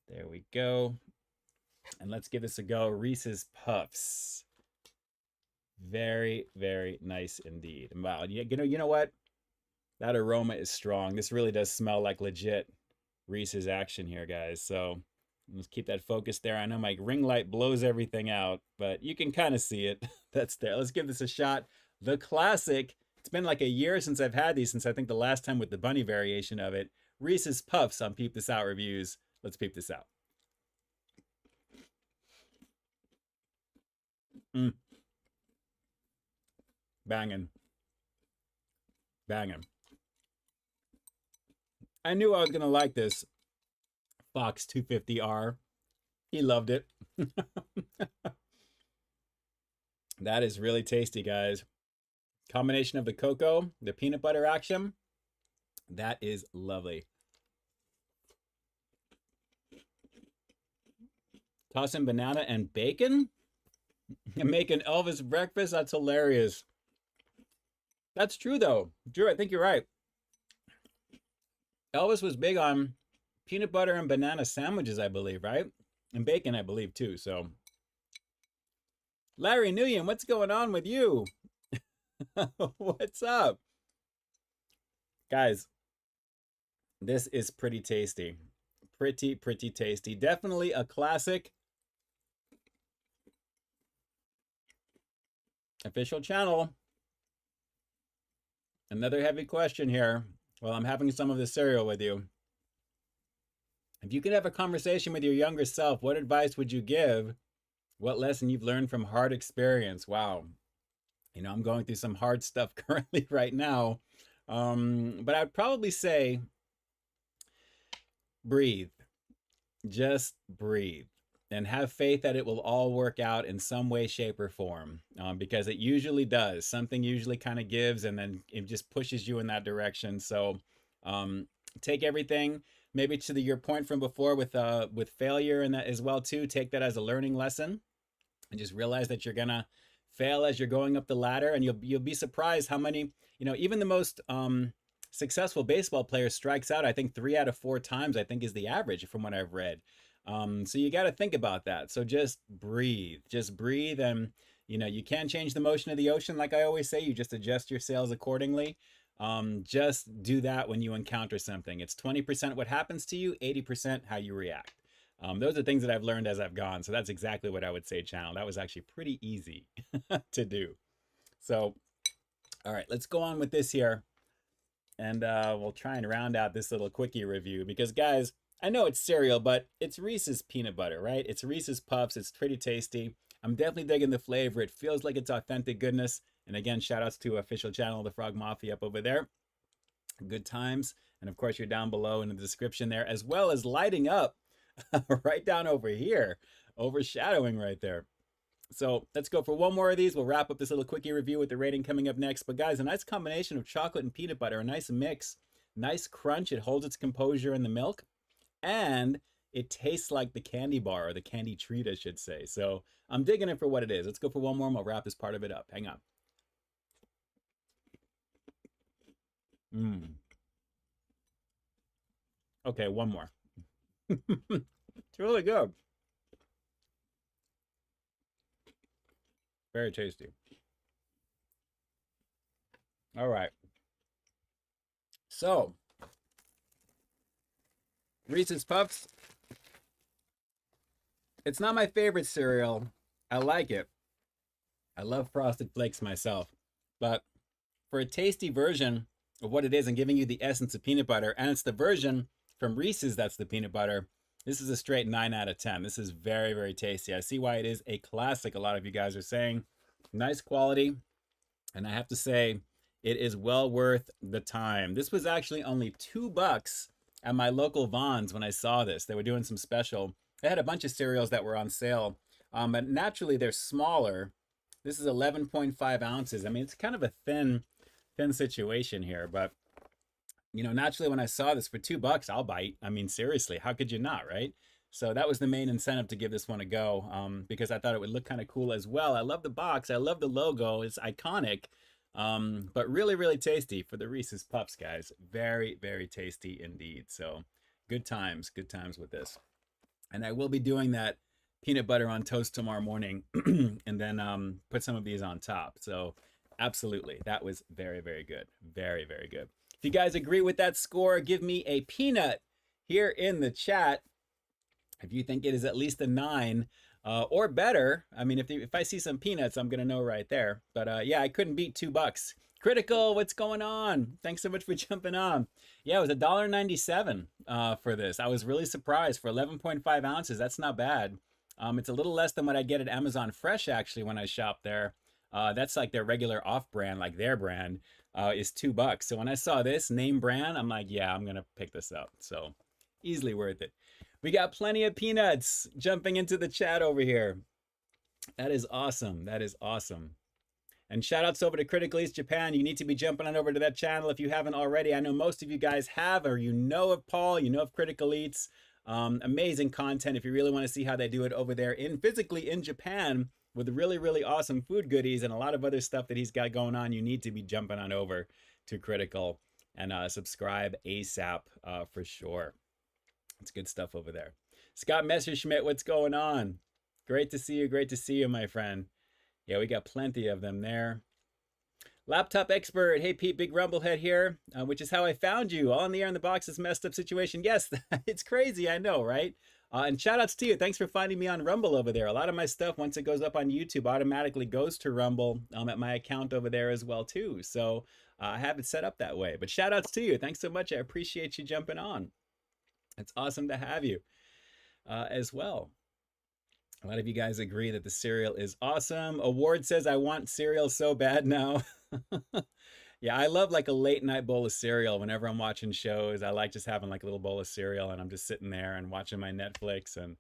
There we go. And let's give this a go. Reese's Puffs. Very, very nice indeed. Wow, you know what? That aroma is strong. This really does smell like legit Reese's action here, guys. So let's keep that focus there. I know my ring light blows everything out, but you can kind of see it. That's there. Let's give this a shot. The classic. It's been like a year since I've had these, since I think the last time with the bunny variation of it. Reese's Puffs on Peep This Out reviews. Let's peep this out. Banging. Banging. I knew I was going to like this Fox 250R. He loved it. That is really tasty, guys. Combination of the cocoa, the peanut butter action. That is lovely. Toss in banana and bacon. And make an Elvis breakfast. That's hilarious. That's true, though. Drew, I think you're right. Elvis was big on peanut butter and banana sandwiches, I believe, right? And bacon, I believe, too. So, Larry Nguyen, what's going on with you? What's up? Guys, this is pretty tasty. Pretty tasty. Definitely a classic. Official channel. Another heavy question here while I'm having some of the cereal with you. If you could have a conversation with your younger self, what advice would you give? What lesson you've learned from hard experience? Wow. You know, I'm going through some hard stuff currently right now. But I'd probably say breathe. Just breathe. And have faith that it will all work out in some way, shape, or form. Because it usually does. Something usually kind of gives, and then it just pushes you in that direction. So take everything, maybe to your point from before with failure and that as well too. Take that as a learning lesson, and just realize that you're gonna fail as you're going up the ladder, and you'll be surprised how many, even the most successful baseball player strikes out, I think 3 out of 4 times, I think, is the average from what I've read. So you got to think about that. So just breathe, and you can change the motion of the ocean. Like I always say, you just adjust your sails accordingly. Just do that when you encounter something. It's 20% what happens to you, 80% how you react. Those are things that I've learned as I've gone. So that's exactly what I would say, channel. That was actually pretty easy to do. So, all right, let's go on with this here. And we'll try and round out this little quickie review because, guys, I know it's cereal, but it's Reese's peanut butter, right? It's Reese's Puffs. It's pretty tasty. I'm definitely digging the flavor. It feels like it's authentic goodness. And again, shout outs to official channel, The Frog Mafia, up over there. Good times. And of course, you're down below in the description there, as well as lighting up right down over here, overshadowing right there. So let's go for one more of these. We'll wrap up this little quickie review with the rating coming up next. But guys, a nice combination of chocolate and peanut butter, a nice mix, nice crunch. It holds its composure in the milk, and it tastes like the candy bar, or the candy treat, I should say. So I'm digging it for what it is. Let's go for one more and we'll wrap this part of it up. Hang on. Okay, one more. It's really good. Very tasty. All right. So, Reese's Puffs. It's not my favorite cereal. I like it. I love Frosted Flakes myself. But for a tasty version of what it is and giving you the essence of peanut butter, and it's the version from Reese's that's the peanut butter, this is a straight 9 out of 10. This is very, very tasty. I see why it is a classic, a lot of you guys are saying. Nice quality. And I have to say, it is well worth the time. This was actually only $2 at my local Vons when I saw this. They were doing some special. They had a bunch of cereals that were on sale. But naturally, they're smaller. This is 11.5 ounces. I mean, it's kind of a thin situation here. But, you know, naturally, when I saw this for $2, I'll bite. I mean, seriously, how could you not, right? So that was the main incentive to give this one a go, because I thought it would look kind of cool as well. I love the box. I love the logo. It's iconic, but really, really tasty for the Reese's Puffs, guys. Very, very tasty indeed. So good times with this. And I will be doing that peanut butter on toast tomorrow morning and then put some of these on top. So absolutely, that was very, very good. Very, very good. If you guys agree with that score, give me a peanut here in the chat. If you think it is at least a 9 or better, I mean, if I see some peanuts, I'm going to know right there. But yeah, I couldn't beat $2. Critical, what's going on? Thanks so much for jumping on. Yeah, it was $1.97 for this. I was really surprised for 11.5 ounces. That's not bad. It's a little less than what I get at Amazon Fresh, actually, when I shop there. That's like their regular off-brand, like their brand is $2. So when I saw this name brand, I'm like, yeah, I'm going to pick this up. So easily worth it. We got plenty of peanuts jumping into the chat over here. That is awesome. That is awesome. And shout outs over to Critical Eats Japan. You need to be jumping on over to that channel if you haven't already. I know most of you guys have, or you know of Paul, you know of Critical Eats. Amazing content if you really want to see how they do it over there physically in Japan with really, really awesome food goodies and a lot of other stuff that he's got going on. You need to be jumping on over to Critical and subscribe ASAP for sure. It's good stuff over there. Scott Messerschmidt, what's going on? Great to see you. Great to see you, my friend. Yeah, we got plenty of them there. Laptop Expert. Hey, Pete, Big Rumblehead here, which is how I found you. All in the air in the box, this messed up situation. Yes, it's crazy. I know, right? And shout outs to you. Thanks for finding me on Rumble over there. A lot of my stuff, once it goes up on YouTube, automatically goes to Rumble at my account over there as well, too. So I have it set up that way. But shout outs to you. Thanks so much. I appreciate you jumping on. It's awesome to have you as well. A lot of you guys agree that the cereal is awesome. Award says, I want cereal so bad now. Yeah, I love like a late night bowl of cereal whenever I'm watching shows. I like just having like a little bowl of cereal and I'm just sitting there and watching my Netflix. And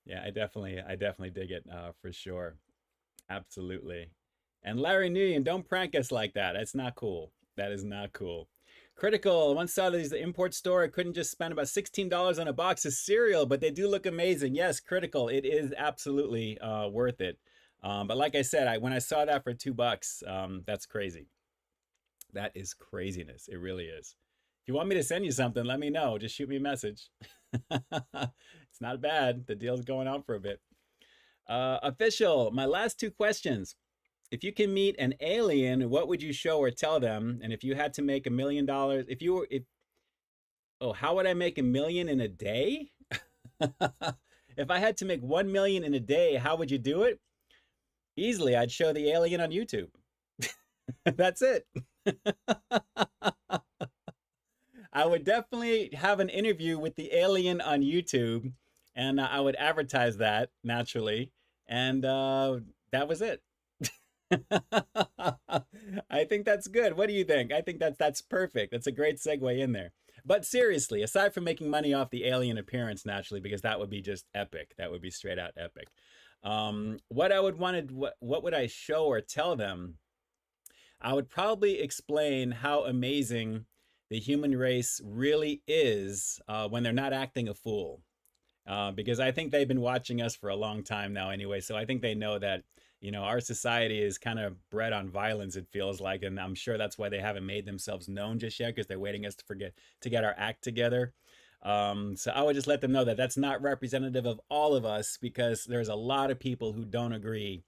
yeah, I definitely dig it for sure. Absolutely. And Larry Nguyen, don't prank us like that. That's not cool. That is not cool. Critical, once saw these the import store. I couldn't just spend about $16 on a box of cereal, but they do look amazing. Yes, Critical, it is absolutely worth it. But like I said, when I saw that for $2, that's crazy. That is craziness. It really is. If you want me to send you something, let me know. Just shoot me a message. It's not bad. The deal's going on for a bit. Official, my last 2 questions. If you can meet an alien, what would you show or tell them? And if you had to make $1 million, how would I make $1 million in a day? If I had to make 1 million in a day, how would you do it? Easily, I'd show the alien on YouTube. That's it. I would definitely have an interview with the alien on YouTube, and I would advertise that naturally, and that was it. I think that's good. What do you think? I think that's perfect. That's a great segue in there. But seriously, aside from making money off the alien appearance naturally, because that would be just epic. That would be straight out epic. What I would want to, what would I show or tell them? I would probably explain how amazing the human race really is when they're not acting a fool. Because I think they've been watching us for a long time now anyway. So I think they know that, our society is kind of bred on violence, it feels like. And I'm sure that's why they haven't made themselves known just yet, because they're waiting us to get our act together. So I would just let them know that that's not representative of all of us, because there's a lot of people who don't agree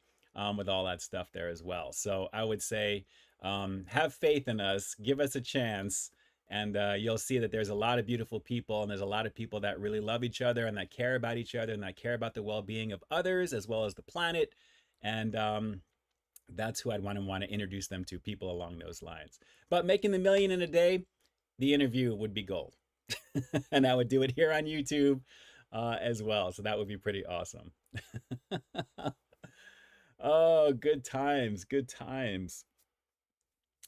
with all that stuff there as well. So I would say, have faith in us, give us a chance, and you'll see that there's a lot of beautiful people, and there's a lot of people that really love each other and that care about each other and that care about the well-being of others as well as the planet. And that's who I'd want to introduce them to, people along those lines. But making the million in a day, the interview would be gold. And I would do it here on YouTube as well. So that would be pretty awesome. Oh, good times, good times.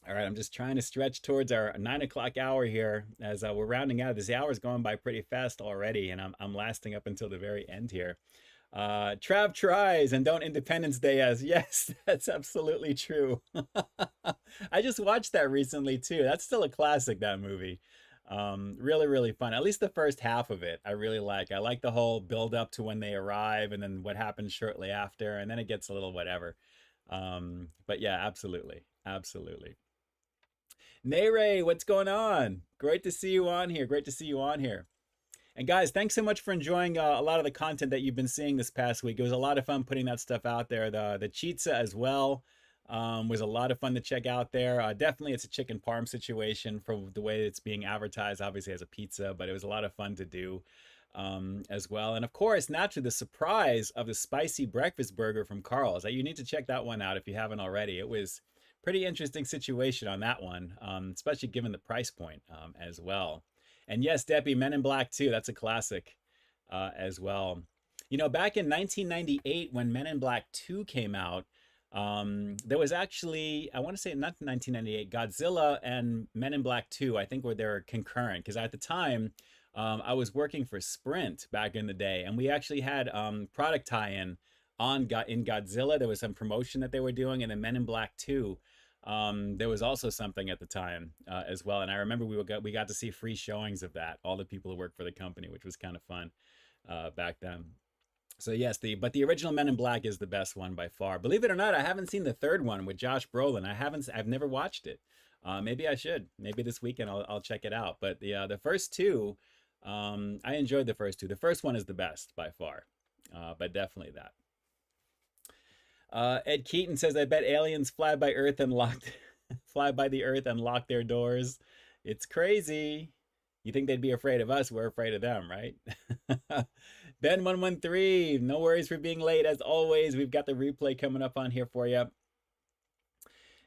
All right, I'm just trying to stretch towards our 9 o'clock hour here as we're rounding out. This hour is going by pretty fast already, and I'm lasting up until the very end here. Trav tries, and don't Independence Day us. Yes, that's absolutely true. I just watched that recently too. That's still a classic, that movie. Really, really fun. At least the first half of it, I really like. I like the whole build up to when they arrive and then what happens shortly after, and then it gets a little whatever. But yeah, absolutely. Absolutely. Nayray, what's going on? Great to see you on here. Great to see you on here. And guys, thanks so much for enjoying a lot of the content that you've been seeing this past week. It was a lot of fun putting that stuff out there. The chitza as well was a lot of fun to check out there. Definitely it's a chicken parm situation from the way it's being advertised, obviously as a pizza, but it was a lot of fun to do as well. And of course, naturally, the surprise of the spicy breakfast burger from Carl's. You need to check that one out if you haven't already. It was pretty interesting situation on that one, especially given the price point as well. And yes, Debbie, Men in Black 2, that's a classic as well. Back in 1998 when Men in Black 2 came out, there was actually, I want to say not 1998, Godzilla and Men in Black 2, I think they were concurrent, because at the time, I was working for Sprint back in the day, and we actually had product tie-in in Godzilla. There was some promotion that they were doing, and then Men in Black 2. There was also something at the time as well, and I remember we got to see free showings of that, all the people who worked for the company, which was kind of fun back then. So yes, but the original Men in Black is the best one by far. Believe it or not, I haven't seen the third one with Josh Brolin. I've never watched it. Maybe I should. Maybe this weekend I'll check it out. But the first two, I enjoyed the first two. The first one is the best by far, but definitely that. Ed Keaton says, I bet aliens fly by the earth and lock their doors. It's crazy. You think they'd be afraid of us? We're afraid of them, right? Ben113, no worries for being late. As always, we've got the replay coming up on here for you.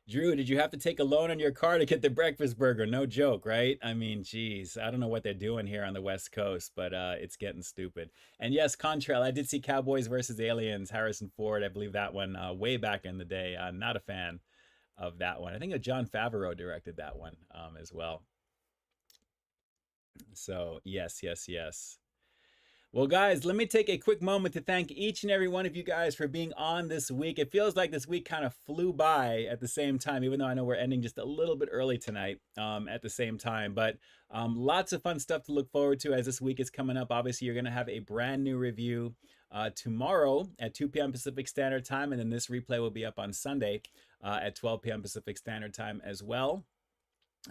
Drew, did you have to take a loan on your car to get the breakfast burger? No joke, right? I mean, geez, I don't know what they're doing here on the West Coast, but it's getting stupid. And yes, Contrail, I did see Cowboys versus Aliens, Harrison Ford. I believe that one way back in the day. I'm not a fan of that one. I think John Favreau directed that one as well. So yes. Well, guys, let me take a quick moment to thank each and every one of you guys for being on this week. It feels like this week kind of flew by at the same time, even though I know we're ending just a little bit early tonight at the same time. But lots of fun stuff to look forward to as this week is coming up. Obviously, you're going to have a brand new review tomorrow at 2 p.m. Pacific Standard Time. And then this replay will be up on Sunday at 12 p.m. Pacific Standard Time as well.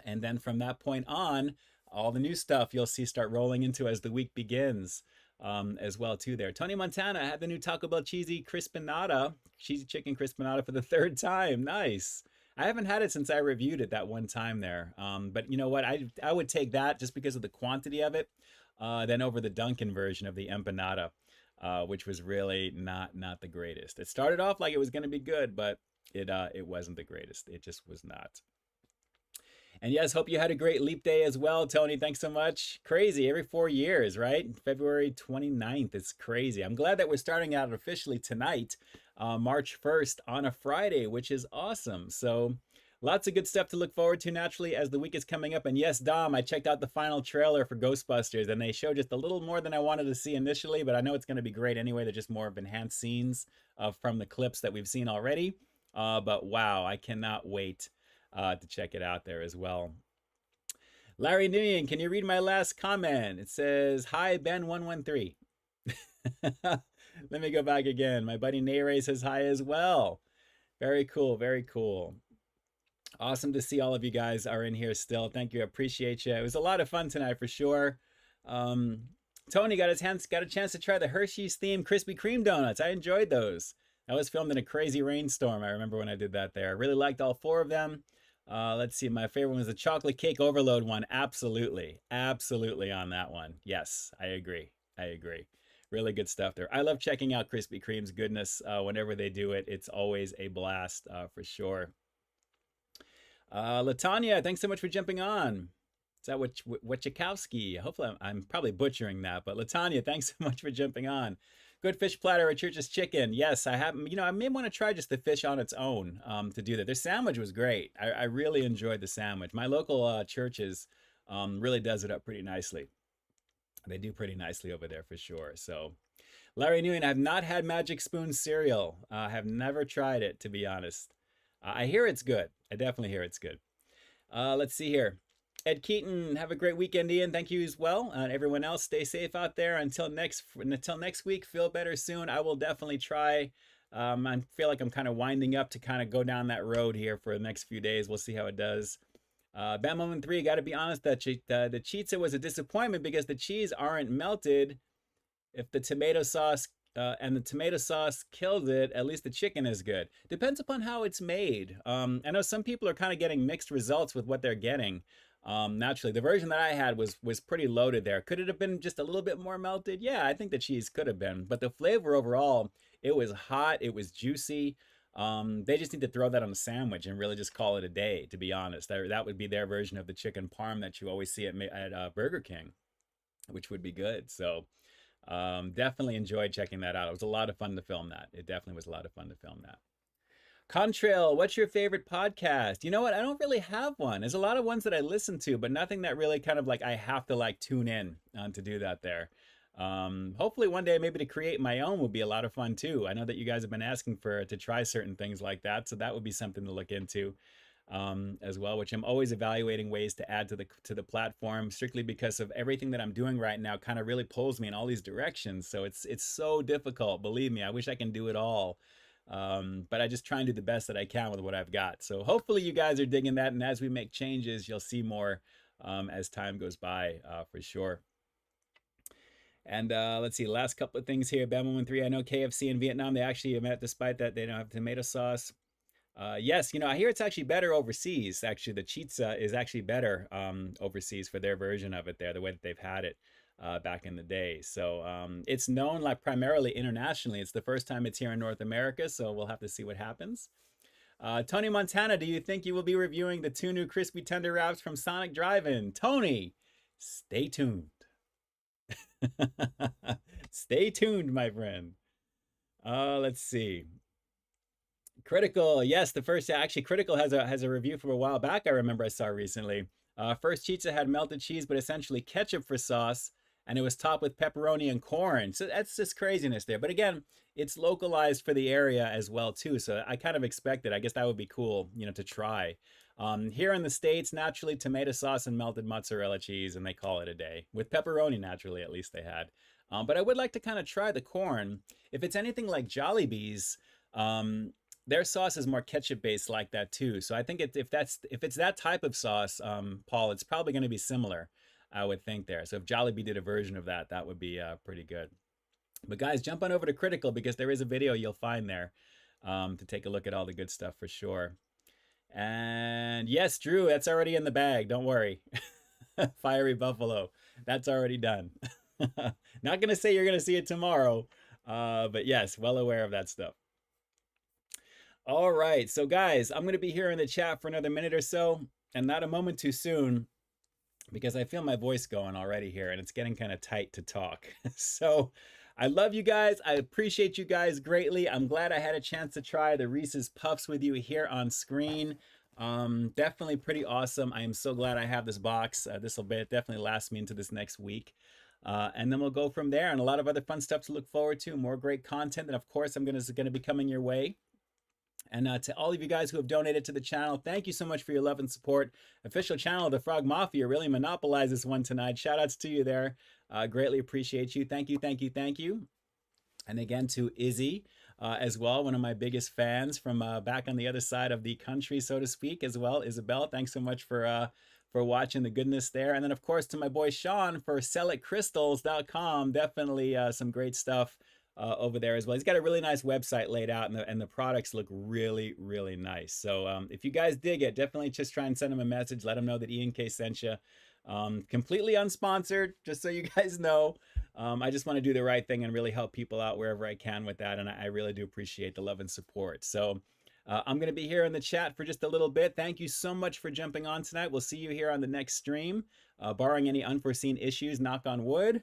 And then from that point on, all the new stuff you'll see start rolling into as the week begins. As well too there. Tony Montana had the new Taco Bell cheesy chicken crispinata for the third time. Nice. I haven't had it since I reviewed it that one time there. But you know what? I would take that just because of the quantity of it, then over the Dunkin' version of the empanada, which was really not the greatest. It started off like it was going to be good, but it wasn't the greatest. It just was not. And yes, hope you had a great leap day as well, Tony. Thanks so much. Crazy, every 4 years, right? February 29th, it's crazy. I'm glad that we're starting out officially tonight, March 1st on a Friday, which is awesome. So Lots of good stuff to look forward to naturally as the week is coming up. And yes, Dom, I checked out the final trailer for Ghostbusters and they showed just a little more than I wanted to see initially, but I know it's going to be great anyway. They're just more of enhanced scenes from the clips that we've seen already. But wow, I cannot wait to check it out there as well. Larry Nguyen, can you read my last comment? It says, hi, Ben113. Let me go back again. My buddy Nayray says hi as well. Very cool, very cool. Awesome to see all of you guys are in here still. Thank you, I appreciate you. It was a lot of fun tonight for sure. Tony got a chance to try the Hershey's themed Krispy Kreme donuts. I enjoyed those. That was filmed in a crazy rainstorm. I remember when I did that there. I really liked all 4 of them. Let's see, my favorite one was the chocolate cake overload one. Absolutely, absolutely on that one. Yes, I agree. I agree. Really good stuff there. I love checking out Krispy Kreme's goodness whenever they do it. It's always a blast for sure. Latanya, thanks so much for jumping on. Is that Wachikowski? Hopefully I'm probably butchering that, but Latanya, thanks so much for jumping on. Good fish platter at Church's Chicken. Yes, I have. You know, I may want to try just the fish on its own to do that. Their sandwich was great. I really enjoyed the sandwich. My local Church's really does it up pretty nicely. They do pretty nicely over there for sure. So, Larry Nguyen, I have not had Magic Spoon cereal. I have never tried it, to be honest. I hear it's good. I definitely hear it's good. Let's see here. Ed Keaton, have a great weekend, Ian. Thank you as well. And everyone else, stay safe out there. Until next week, feel better soon. I will definitely try. I feel like I'm kind of winding up to kind of go down that road here for the next few days. We'll see how it does. Batwoman 3, got to be honest, that the pizza was a disappointment because the cheese aren't melted. If the tomato sauce and the tomato sauce killed it, at least the chicken is good. Depends upon how it's made. I know some people are kind of getting mixed results with what they're getting. Naturally, the version that I had was pretty loaded there. Could it have been just a little bit more melted? Yeah, I think the cheese could have been. But the flavor overall, it was hot, it was juicy. They just need to throw that on a sandwich and really just call it a day, to be honest. That would be their version of the chicken parm that you always see at Burger King, which would be good. So definitely enjoyed checking that out. It was a lot of fun to film that. It definitely was a lot of fun to film that. Contrail, what's your favorite podcast? You know what? I don't really have one. There's a lot of ones that I listen to, but nothing that really kind of like I have to like tune in to do that there. Hopefully one day maybe to create my own would be a lot of fun too. I know that you guys have been asking to try certain things like that, so that would be something to look into as well, which I'm always evaluating ways to add to the platform, strictly because of everything that I'm doing right now kind of really pulls me in all these directions. So it's so difficult. Believe me, I wish I can do it all. But I just try and do the best that I can with what I've got. So hopefully you guys are digging that, and as we make changes, you'll see more as time goes by for sure. And let's see, last couple of things here. Bam113, I know KFC in Vietnam, they actually met despite that they don't have tomato sauce. Yes, you know, I hear it's actually better overseas. Actually, the chitza is actually better overseas for their version of it there, the way that they've had it back in the day. So it's known like primarily internationally. It's the first time it's here in North America, so we'll have to see what happens. Tony Montana, do you think you will be reviewing the 2 new crispy tender wraps from Sonic Drive-In? Tony, stay tuned. Stay tuned, my friend. Let's see. Critical, yes, the first, actually Critical has a review from a while back I remember I saw recently. First pizza had melted cheese, but essentially ketchup for sauce, and it was topped with pepperoni and corn. So that's just craziness there. But again, it's localized for the area as well too. So I kind of expected, I guess that would be cool, you know, to try. Here in the States, naturally tomato sauce and melted mozzarella cheese, and they call it a day. With pepperoni, naturally, at least they had. But I would like to kind of try the corn. If it's anything like Jollibee's, their sauce is more ketchup based like that too. So I think if it's that type of sauce, Paul, it's probably going to be similar, I would think there. So if Jollibee did a version of that, that would be pretty good. But guys, jump on over to Critical because there is a video you'll find there to take a look at all the good stuff for sure. And yes, Drew, that's already in the bag. Don't worry. Fiery Buffalo, that's already done. Not going to say you're going to see it tomorrow, but yes, well aware of that stuff. All right, so guys, I'm going to be here in the chat for another minute or so, and not a moment too soon, because I feel my voice going already here, and it's getting kind of tight to talk. So I love you guys. I appreciate you guys greatly. I'm glad I had a chance to try the Reese's Puffs with you here on screen. Definitely pretty awesome. I am so glad I have this box. This will definitely last me into this next week. And then we'll go from there, and a lot of other fun stuff to look forward to, more great content. And of course, I'm going to be coming your way. And to all of you guys who have donated to the channel, thank you so much for your love and support. Official channel of the Frog Mafia really monopolized this one tonight. Shout outs to you there. Greatly appreciate you. Thank you, thank you, thank you. And again to Izzy as well, one of my biggest fans from back on the other side of the country, so to speak, as well. Isabella, thanks so much for watching the goodness there. And then, of course, to my boy Sean for celikcrystals.com. Definitely some great stuff over there as well. He's got a really nice website laid out, and the products look really, really nice. So if you guys dig it, definitely just try and send him a message. Let him know that Ian K sent you. Completely unsponsored, just so you guys know. I just want to do the right thing and really help people out wherever I can with that, and I really do appreciate the love and support. So I'm going to be here in the chat for just a little bit. Thank you so much for jumping on tonight. We'll see you here on the next stream. Barring any unforeseen issues, knock on wood,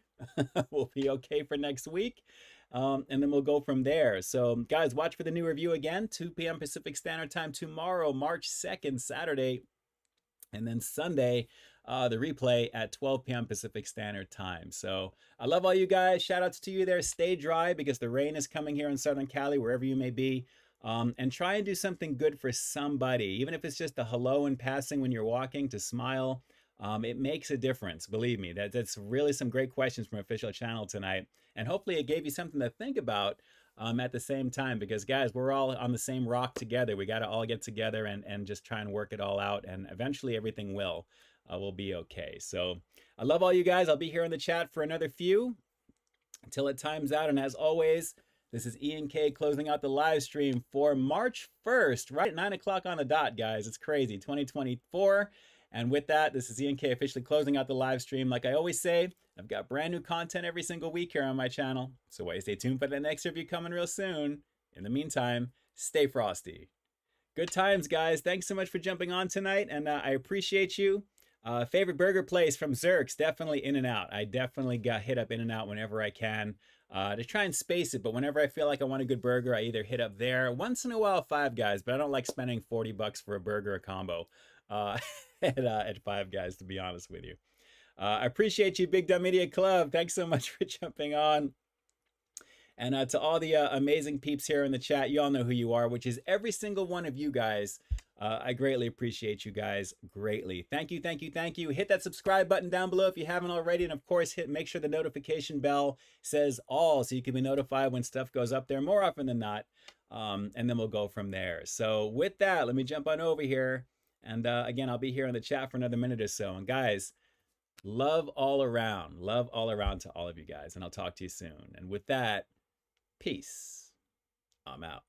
we'll be okay for next week. And then we'll go from there. So guys, watch for the new review again, 2 p.m. Pacific Standard Time tomorrow, March 2nd, Saturday. And then Sunday, the replay at 12 p.m. Pacific Standard Time. So I love all you guys. Shout outs to you there. Stay dry because the rain is coming here in Southern Cali, wherever you may be. And try and do something good for somebody, even if it's just a hello in passing when you're walking, to smile. It makes a difference. Believe me, that's really some great questions from Official Channel tonight. And hopefully it gave you something to think about at the same time, because guys, we're all on the same rock together. We got to all get together and just try and work it all out. And eventually everything will be okay. So I love all you guys. I'll be here in the chat for another few until it times out. And as always, this is Ian K closing out the live stream for March 1st, right at 9 o'clock on the dot, guys. It's crazy, 2024. And with that, this is Ian K officially closing out the live stream. Like I always say, I've got brand new content every single week here on my channel. So why stay tuned for the next review coming real soon. In the meantime, stay frosty. Good times, guys. Thanks so much for jumping on tonight, and I appreciate you. Favorite burger place from Zerk's, definitely In-N-Out. I definitely got hit up In-N-Out whenever I can to try and space it. But whenever I feel like I want a good burger, I either hit up there. Once in a while, Five Guys, but I don't like spending $40 for a burger or combo at Five Guys, to be honest with you. I appreciate you, Big Dumb Media Club. Thanks so much for jumping on. And to all the amazing peeps here in the chat, you all know who you are, which is every single one of you guys. I greatly appreciate you guys greatly. Thank you, thank you, thank you. Hit that subscribe button down below if you haven't already. And of course, make sure the notification bell says all so you can be notified when stuff goes up there more often than not. And then we'll go from there. So with that, let me jump on over here. And again, I'll be here in the chat for another minute or so. And guys, love all around to all of you guys. And I'll talk to you soon. And with that, peace. I'm out.